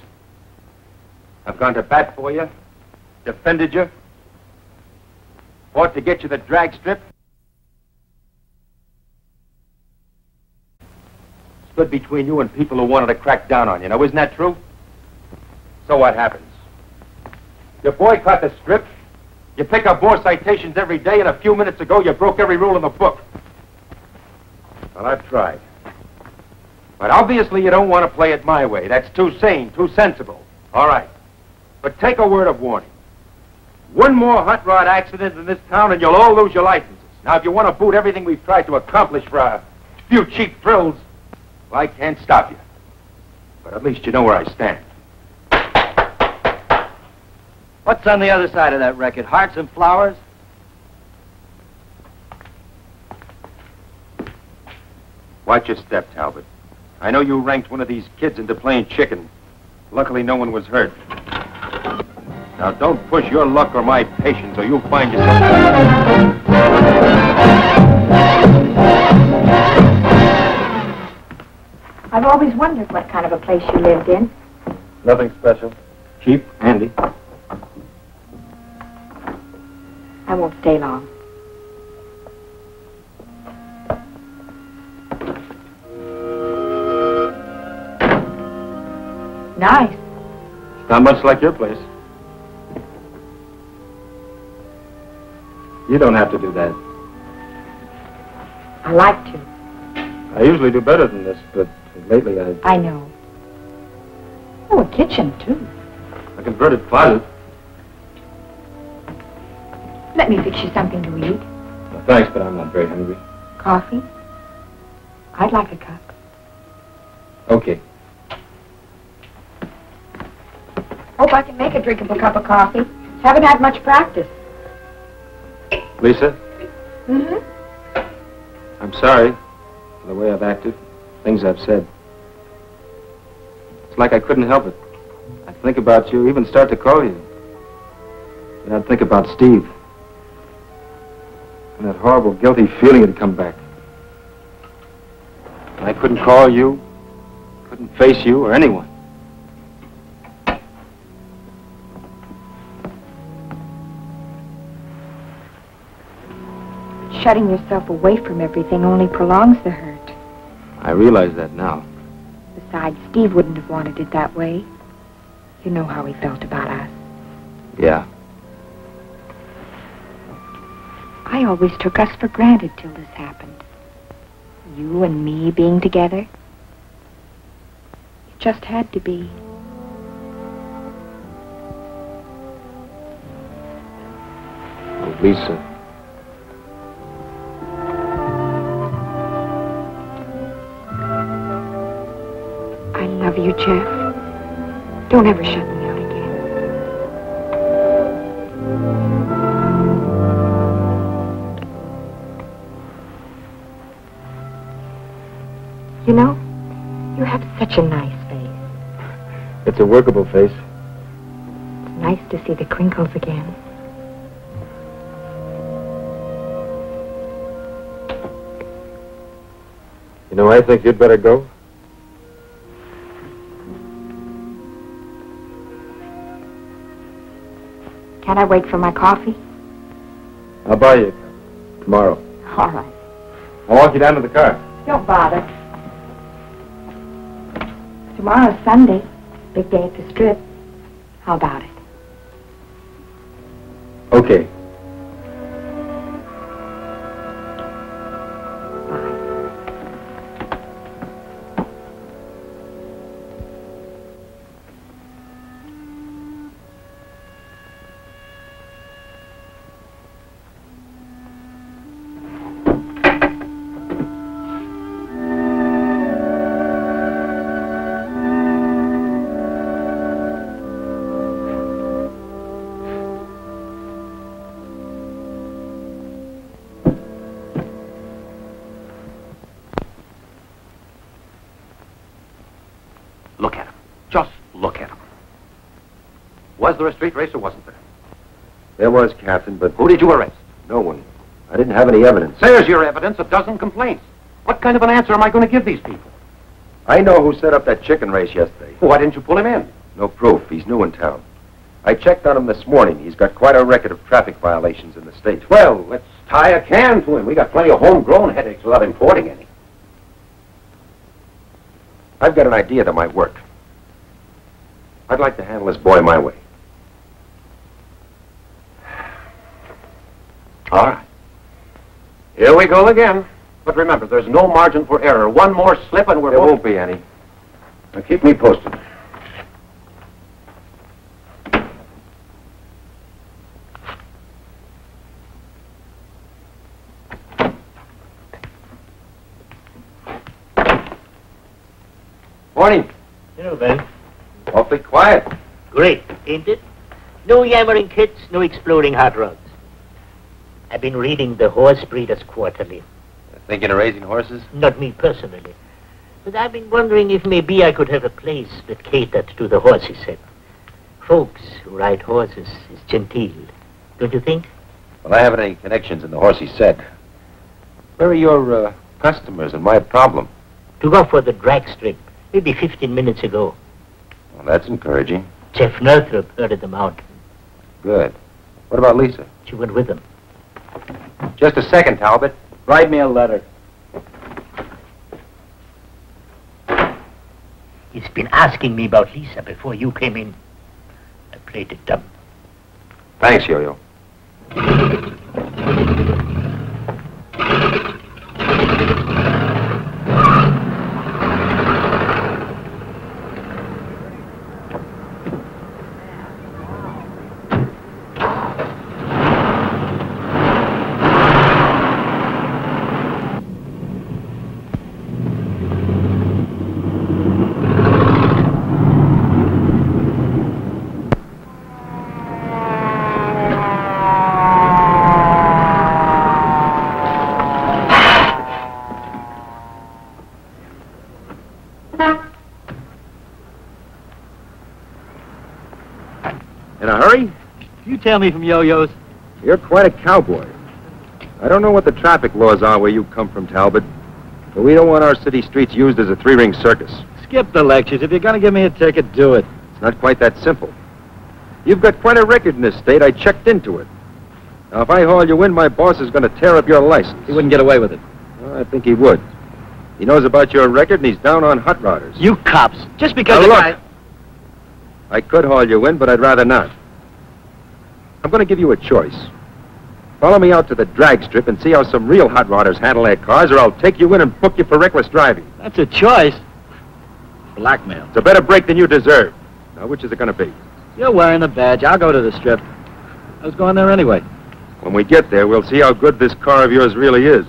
I've gone to bat for you, defended you, fought to get you the drag strip. Stood between you and people who wanted to crack down on you. Now, isn't that true? So what happens? You boycott the strip, you pick up more citations every day, and a few minutes ago you broke every rule in the book. Well, I've tried. But obviously you don't want to play it my way. That's too sane, too sensible. All right. But take a word of warning. One more hot rod accident in this town and you'll all lose your licenses. Now, if you want to boot everything we've tried to accomplish for a few cheap thrills, well, I can't stop you. But at least you know where I stand.
What's on the other side of that record? Hearts and flowers?
Watch your step, Talbot. I know you ranked one of these kids into playing chicken. Luckily, no one was hurt. Now, don't push your luck or my patience, or you'll find yourself...
I've always wondered what kind of a place you lived in.
Nothing special. Cheap, handy.
I won't stay long. Nice.
It's not much like your place.
You don't have to do that.
I like to.
I usually do better than this, but lately
I know. Oh, a kitchen, too.
a converted closet.
Let me fix you something to eat.
Well, thanks, but I'm not very hungry.
Coffee? I'd like a cup.
Okay.
Hope I can make a drinkable cup of coffee. Haven't had much practice.
Lisa,
Mm-hmm.
I'm sorry for the way I've acted, things I've said. It's like I couldn't help it. I'd think about you, even start to call you. Then I'd think about Steve. And that horrible, guilty feeling had come back. And I couldn't call you, couldn't face you or anyone.
Shutting yourself away from everything only prolongs the hurt.
I realize that now.
Besides, Steve wouldn't have wanted it that way. You know how he felt about us.
Yeah.
I always took us for granted till this happened. You and me being together. It just had to be.
Oh, Lisa.
I love you, Jeff. Don't ever shut me out again. You know, you have such a nice face.
It's a workable face.
It's nice to see the crinkles again.
You know, I think you'd better go.
Can I wait for my coffee?
I'll buy you a cup tomorrow.
All right.
I'll walk you down to the car.
Don't bother. Tomorrow's Sunday. Big day at the Strip. How about it?
Okay.
Look at him. Just look at him. Was there a street race or wasn't there?
There was, Captain, but...
Who did you arrest?
No one. I didn't have any evidence.
There's your evidence, a dozen complaints. What kind of an answer am I going to give these people?
I know who set up that chicken race yesterday.
Why didn't you pull him in?
No proof. He's new in town. I checked on him this morning. He's got quite a record of traffic violations in the state.
Well, let's tie a can to him. We got plenty of homegrown headaches without importing any.
I've got an idea that might work. I'd like to handle this boy my way.
All right. Here we go again. But remember, there's no margin for error. One more slip and we're
There
both...
won't be any.
Now keep me posted.
Morning.
Hello, Ben.
Awfully quiet.
Great, ain't it? No yammering kids, no exploding hot rods. I've been reading the Horse Breeders Quarterly.
Thinking of raising horses?
Not me personally. But I've been wondering if maybe I could have a place that catered to the horses set. Folks who ride horses is genteel, don't you think?
Well, I haven't any connections in the horsey set. Where are your customers and my problem?
To go for the drag strip, maybe 15 minutes ago.
Well, that's encouraging.
Jeff Northrop herded them out.
Good. What about Lisa?
She went with them.
Just a second, Talbot.
Write me a letter.
He's been asking me about Lisa before you came in. I played it dumb.
Thanks, Yo-Yo. In a hurry?
You tell me from Yo-Yo's.
You're quite a cowboy. I don't know what the traffic laws are where you come from, Talbot, but we don't want our city streets used as a three-ring circus.
Skip the lectures. If you're going to give me a ticket, do it.
It's not quite that simple. You've got quite a record in this state. I checked into it. Now, if I haul you in, my boss is going to tear up your license.
He wouldn't get away with it.
Well, I think he would. He knows about your record, and he's down on hot rodders.
You cops. Just because
Now,
the
look,
guy...
I could haul you in, but I'd rather not. I'm going to give you a choice. Follow me out to the drag strip and see how some real hot rodders handle their cars, or I'll take you in and book you for reckless driving.
That's a choice. Blackmail.
It's a better break than you deserve. Now, which is it going to be?
You're wearing the badge. I'll go to the strip. I was going there anyway.
When we get there, we'll see how good this car of yours really is.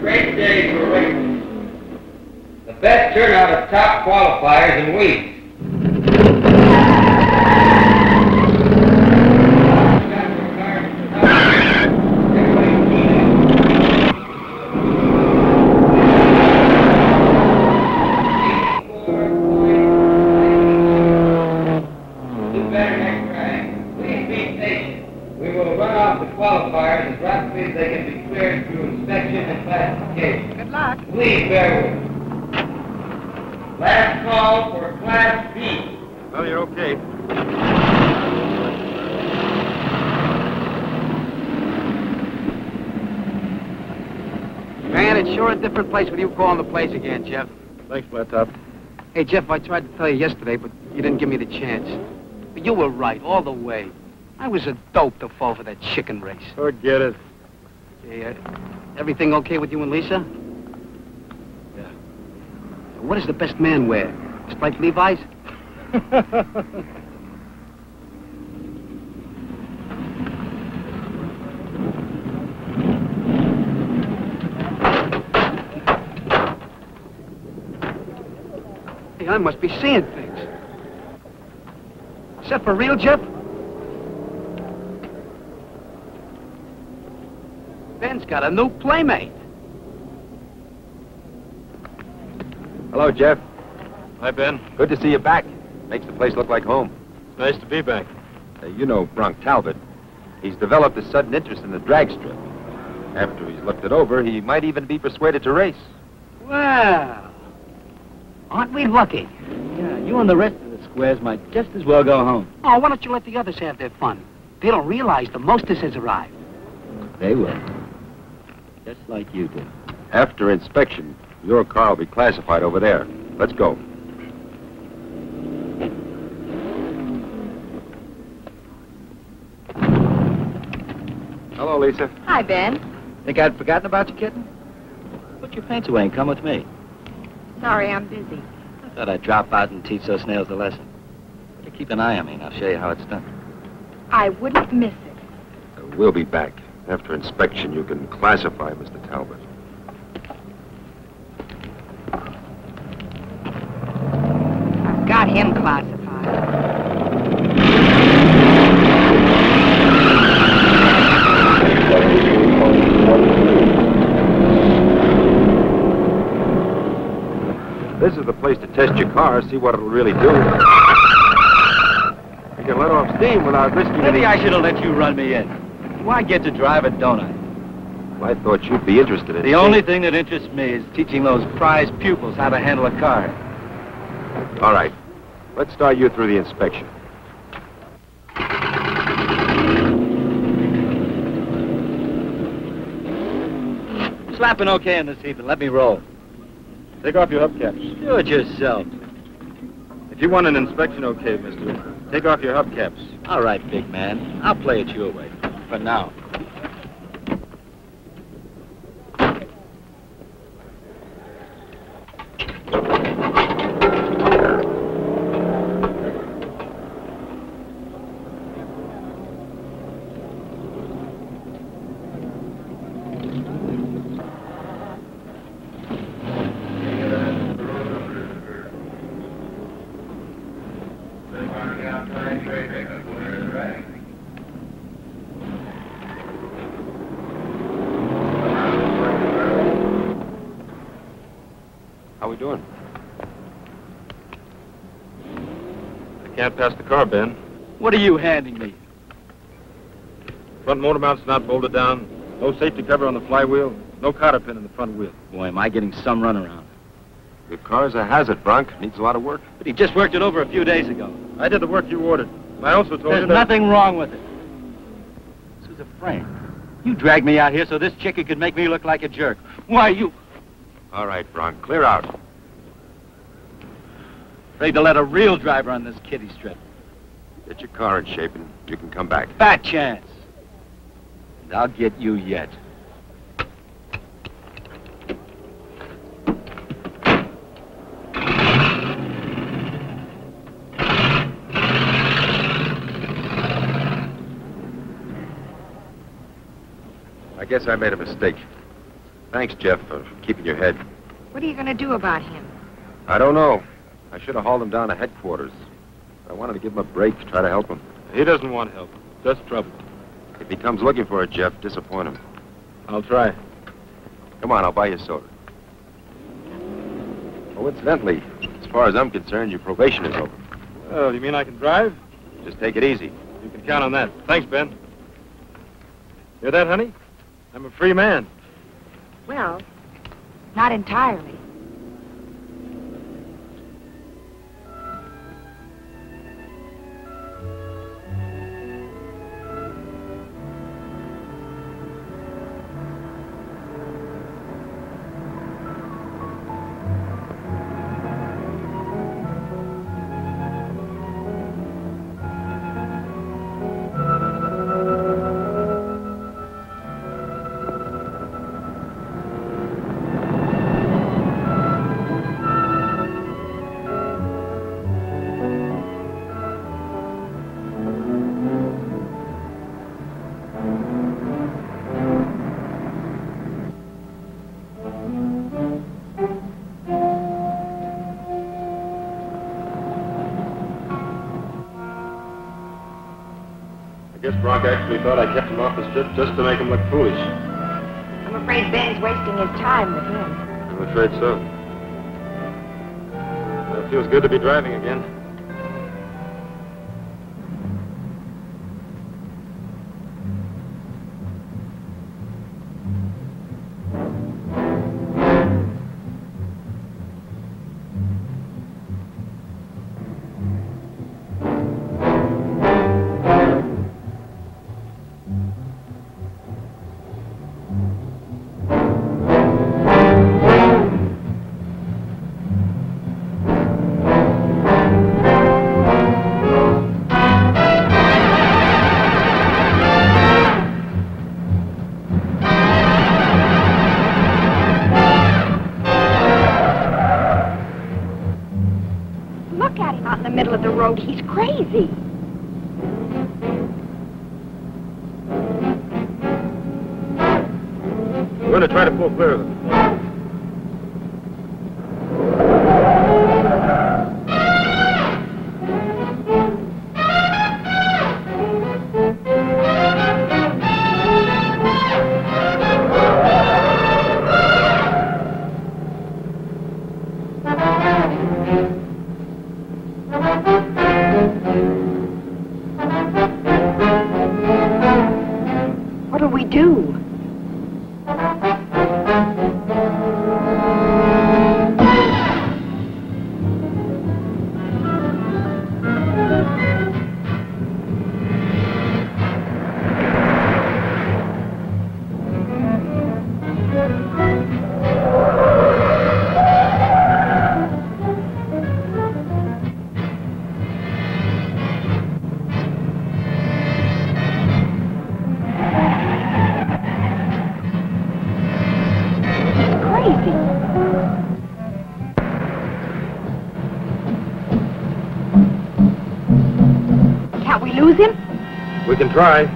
Great day for racing. The best turnout of top qualifiers in weeks. Do better next drag. Please be patient. We will run off the qualifiers as rapidly as they can be cleared through inspection and classification.
Good luck.
Please bear with us. Last call for Class B.
Well, you're okay.
Man, it's sure a different place with you calling the place again, Jeff.
Thanks, Flat Top.
Hey, Jeff, I tried to tell you yesterday, but you didn't give me the chance. But you were right, all the way. I was a dope to fall for that chicken race.
Forget it.
Hey, everything okay with you and Lisa?
Yeah.
What does the best man wear? Striped Levi's? Hey, I must be seeing things. Is that for real, Jeff? Ben's got a new playmate.
Hello, Jeff.
Hi, Ben.
Good to see you back. Makes the place look like home.
Nice to be back.
You know Bronk Talbot. He's developed a sudden interest in the drag strip. After he's looked it over, he might even be persuaded to race.
Well, aren't we lucky? Yeah, you and the rest of the squares might just as well go home.
Oh, why don't you let the others have their fun? They don't realize the mostest has arrived.
They will. Just like you did.
After inspection, your car will be classified over there. Let's go. Hello,
Lisa.
Hi, Ben.
Think I'd forgotten about you, kitten? Put your paints away and come with me.
Sorry, I'm busy.
I thought I'd drop out and teach those snails a lesson. Better keep an eye on me, and I'll show you how it's done.
I wouldn't miss it.
We'll be back. After inspection, you can classify Mr. Talbot.
I've got him classified.
This is the place to test your car, see what it'll really do. You can let off steam without risking
Maybe
any...
I should have let you run me in. Well, I get to drive it, don't I?
Well, I thought you'd be interested in...
The only thing that interests me is teaching those prize pupils how to handle a car.
All right. Let's start you through the inspection.
Slapping okay in this heap and let me roll.
Take off your hubcaps.
Do it yourself.
If you want an inspection, okay, mister. Take off your hubcaps.
All right, big man. I'll play it your way. For now.
How we doing?
I can't pass the car, Ben.
What are you handing me?
Front motor mount's not bolted down. No safety cover on the flywheel. No cotter pin in the front wheel.
Boy, am I getting some runaround.
Your car's a hazard, Bronk. Needs a lot of work.
But he just worked it over a few days ago.
I did the work you ordered. And I also told you
There's
that...
nothing wrong with it. This was a frame. You dragged me out here so this chickie could make me look like a jerk. Why, you...
All right, Bronk. Clear out.
Afraid to let a real driver on this kiddie strip.
Get your car in shape and you can come back.
Fat chance. And I'll get you yet.
I guess I made a mistake. Thanks, Jeff, for keeping your head.
What are you going to do about him?
I don't know. I should have hauled him down to headquarters. I wanted to give him a break, try to help him.
He doesn't want help. Just trouble.
If he comes looking for it, Jeff, disappoint him.
I'll try.
Come on, I'll buy you a soda. Oh, incidentally, as far as I'm concerned, your probation is over.
Well, you mean I can drive?
Just take it easy.
You can count on that. Thanks, Ben. Hear that, honey? I'm a free man.
Well, not entirely.
I guess Bronk actually thought I kept him off the strip just to make him look foolish.
I'm afraid Ben's wasting his time with him.
I'm afraid so. Well, it feels good to be driving again.
road. He's crazy.
We're going to try to pull clear of them.
What do we do? Can't we lose him?
We can try.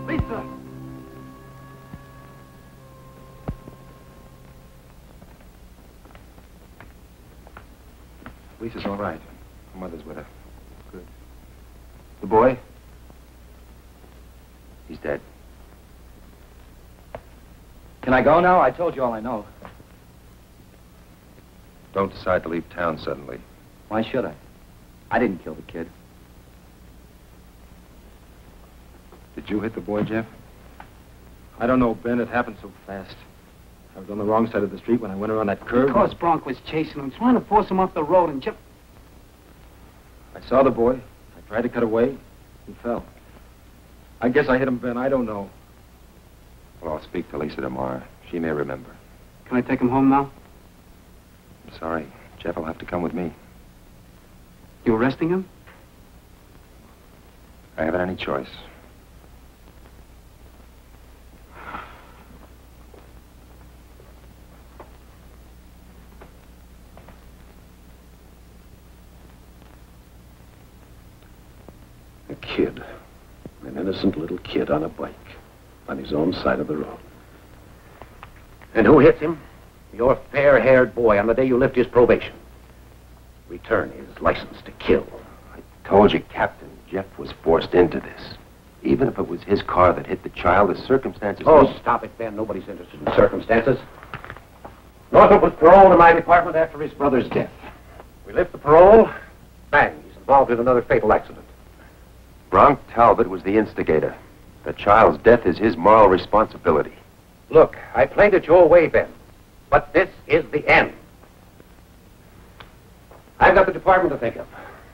Lisa!
Lisa's all right. Her mother's with her. Good. The boy? He's dead.
Can I go now? I told you all I know.
Don't decide to leave town suddenly.
Why should I? I didn't kill the kid.
Did you hit the boy, Jeff?
I don't know, Ben. It happened so fast. I was on the wrong side of the street when I went around that curve.
Because Bronk was chasing him, trying to force him off the road, and Jeff...
I saw the boy. I tried to cut away. He fell. I guess I hit him, Ben. I don't know.
Well, I'll speak to Lisa tomorrow. She may remember.
Can I take him home now?
I'm sorry. Jeff will have to come with me.
You arresting him?
I haven't any choice.
A kid. An innocent little kid on a bike. On his own side of the road.
And who hits him? Your fair-haired boy on the day you lift his probation. Return his license to kill.
I told you, Captain, Jeff was forced into this. Even if it was his car that hit the child, the circumstances...
Oh, stop it, Ben. Nobody's interested in circumstances. Northrop was paroled in my department after his brother's death. We lift the parole. Bang, he's involved in another fatal accident.
Bronk Talbot was the instigator. The child's death is his moral responsibility.
Look, I played it your way, Ben. But this is the end. I've got the department to think of.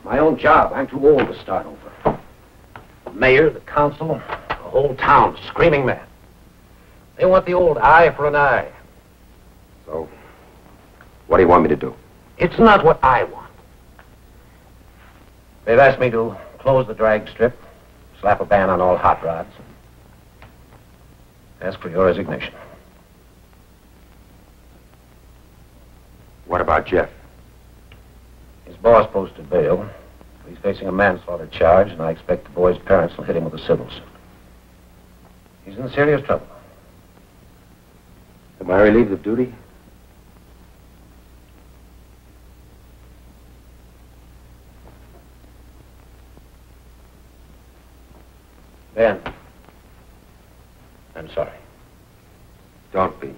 My own job. I'm too old to start over. The mayor, the council, the whole town screaming mad. They want the old eye for an eye.
So, what do you want me to do?
It's not what I want. They've asked me to close the drag strip, slap a ban on all hot rods, and ask for your resignation.
What about Jeff?
His boss posted bail. He's facing a manslaughter charge, and I expect the boy's parents will hit him with a civil suit. He's in serious trouble.
Am I relieved of duty?
Ben, I'm sorry.
Don't be.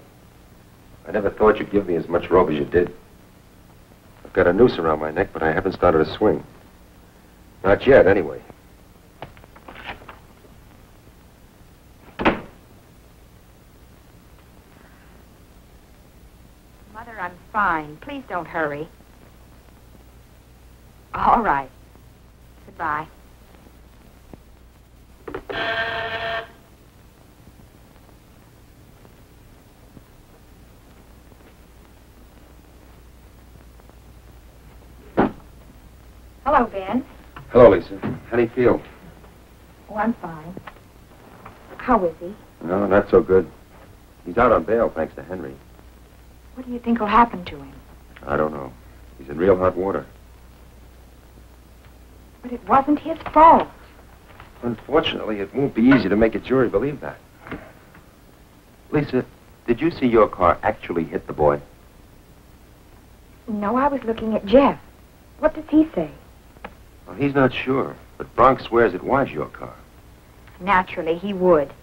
I never thought you'd give me as much rope as you did. I've got a noose around my neck, but I haven't started a swing. Not yet, anyway.
Mother, I'm fine. Please don't hurry. All right. Goodbye. Hello, Ben.
Hello, Lisa. How do you feel?
Oh, I'm fine. How is he?
No, not so good. He's out on bail, thanks to Henry.
What do you think will happen to him?
I don't know. He's in real hot water.
But it wasn't his fault.
Unfortunately, it won't be easy to make a jury believe that. Lisa, did you see your car actually hit the boy?
No, I was looking at Jeff. What does he say?
Well, he's not sure, but Bronx swears it was your car.
Naturally, he would.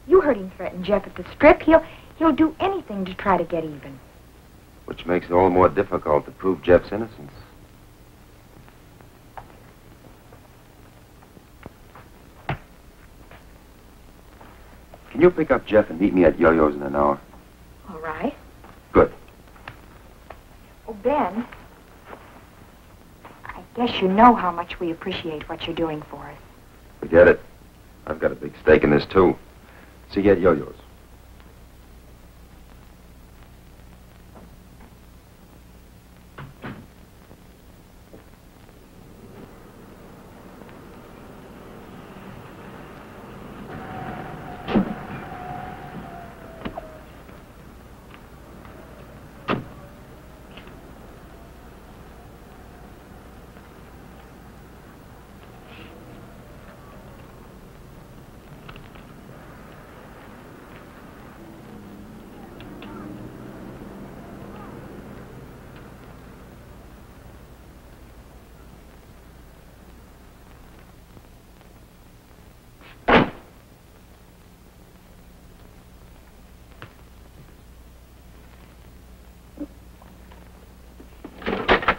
You heard him threaten Jeff at the strip. He'll do anything to try to get even.
Which makes it all the more difficult to prove Jeff's innocence. Can you pick up Jeff and meet me at Yo-Yo's in an hour?
All right.
Good.
Oh, Ben, I guess you know how much we appreciate what you're doing for us.
Forget it. I've got a big stake in this, too. See you at Yo-Yo's.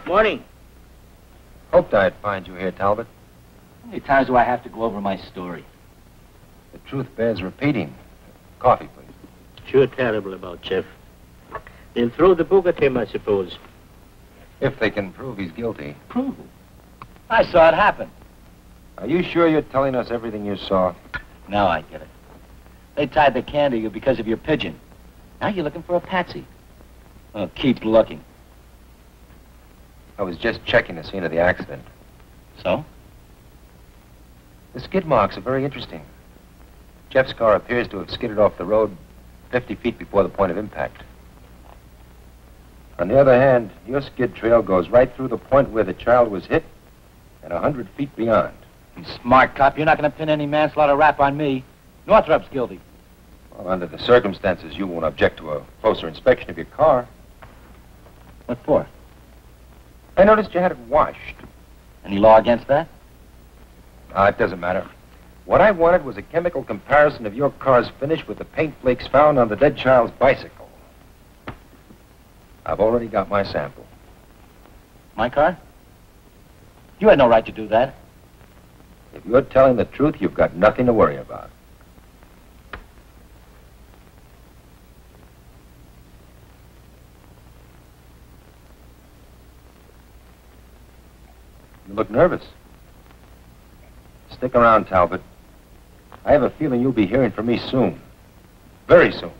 Morning.
Hoped I'd find you here, Talbot.
How many times do I have to go over my story?
The truth bears repeating. Coffee, please.
Sure terrible about Jeff. They'll throw the book at him, I suppose.
If they can prove he's guilty.
Prove? I saw it happen.
Are you sure you're telling us everything you saw?
Now I get it. They tied the can to you because of your pigeon. Now you're looking for a patsy. Oh, keep looking.
I was just checking the scene of the accident.
So?
The skid marks are very interesting. Jeff's car appears to have skidded off the road 50 feet before the point of impact. On the other hand, your skid trail goes right through the point where the child was hit and 100 feet beyond.
You smart cop, you're not going to pin any manslaughter rap on me. Northrup's guilty.
Well, under the circumstances, you won't object to a closer inspection of your car.
What for?
I noticed you had it washed.
Any law against that?
It doesn't matter. What I wanted was a chemical comparison of your car's finish with the paint flakes found on the dead child's bicycle. I've already got my sample.
My car? You had no right to do that.
If you're telling the truth, you've got nothing to worry about. You look nervous. Stick around, Talbot. I have a feeling you'll be hearing from me soon. Very soon.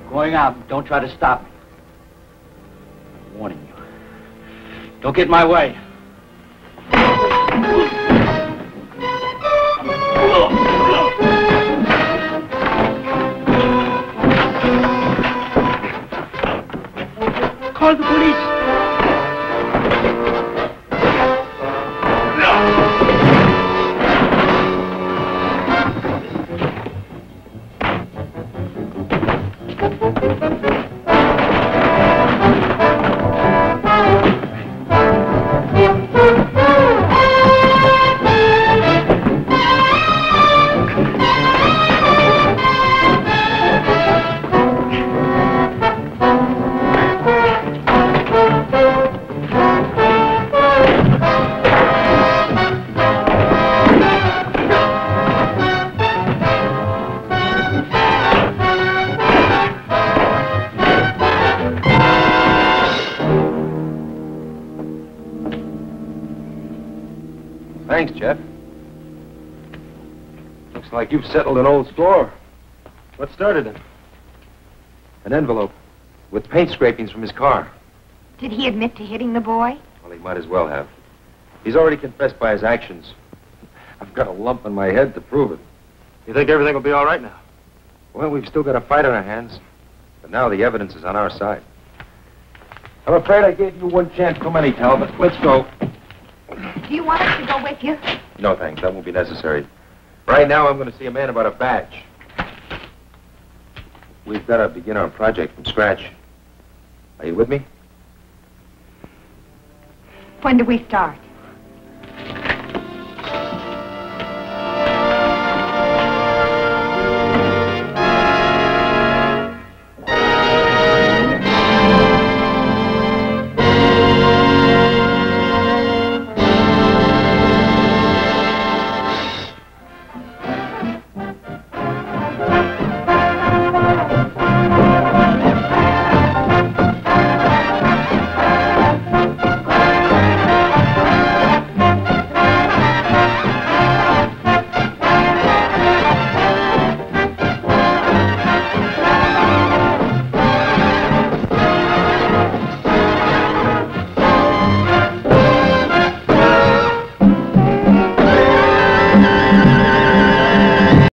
Going out. Don't try to stop me. I'm warning you. Don't get in my way.
Call the police.
Thanks, Jeff. Looks like you've settled an old score. What started it? An envelope with paint scrapings from his car.
Did he admit to hitting the boy?
Well, he might as well have. He's already confessed by his actions. I've got a lump in my head to prove it.
You think everything will be all right now?
Well, we've still got a fight on our hands. But now the evidence is on our side. I'm afraid I gave you one chance too many, Talbot. Let's go.
Do you want us to go with you?
No, thanks. That won't be necessary. Right now, I'm going to see a man about a badge. We've got to begin our project from scratch. Are you with me?
When do we start?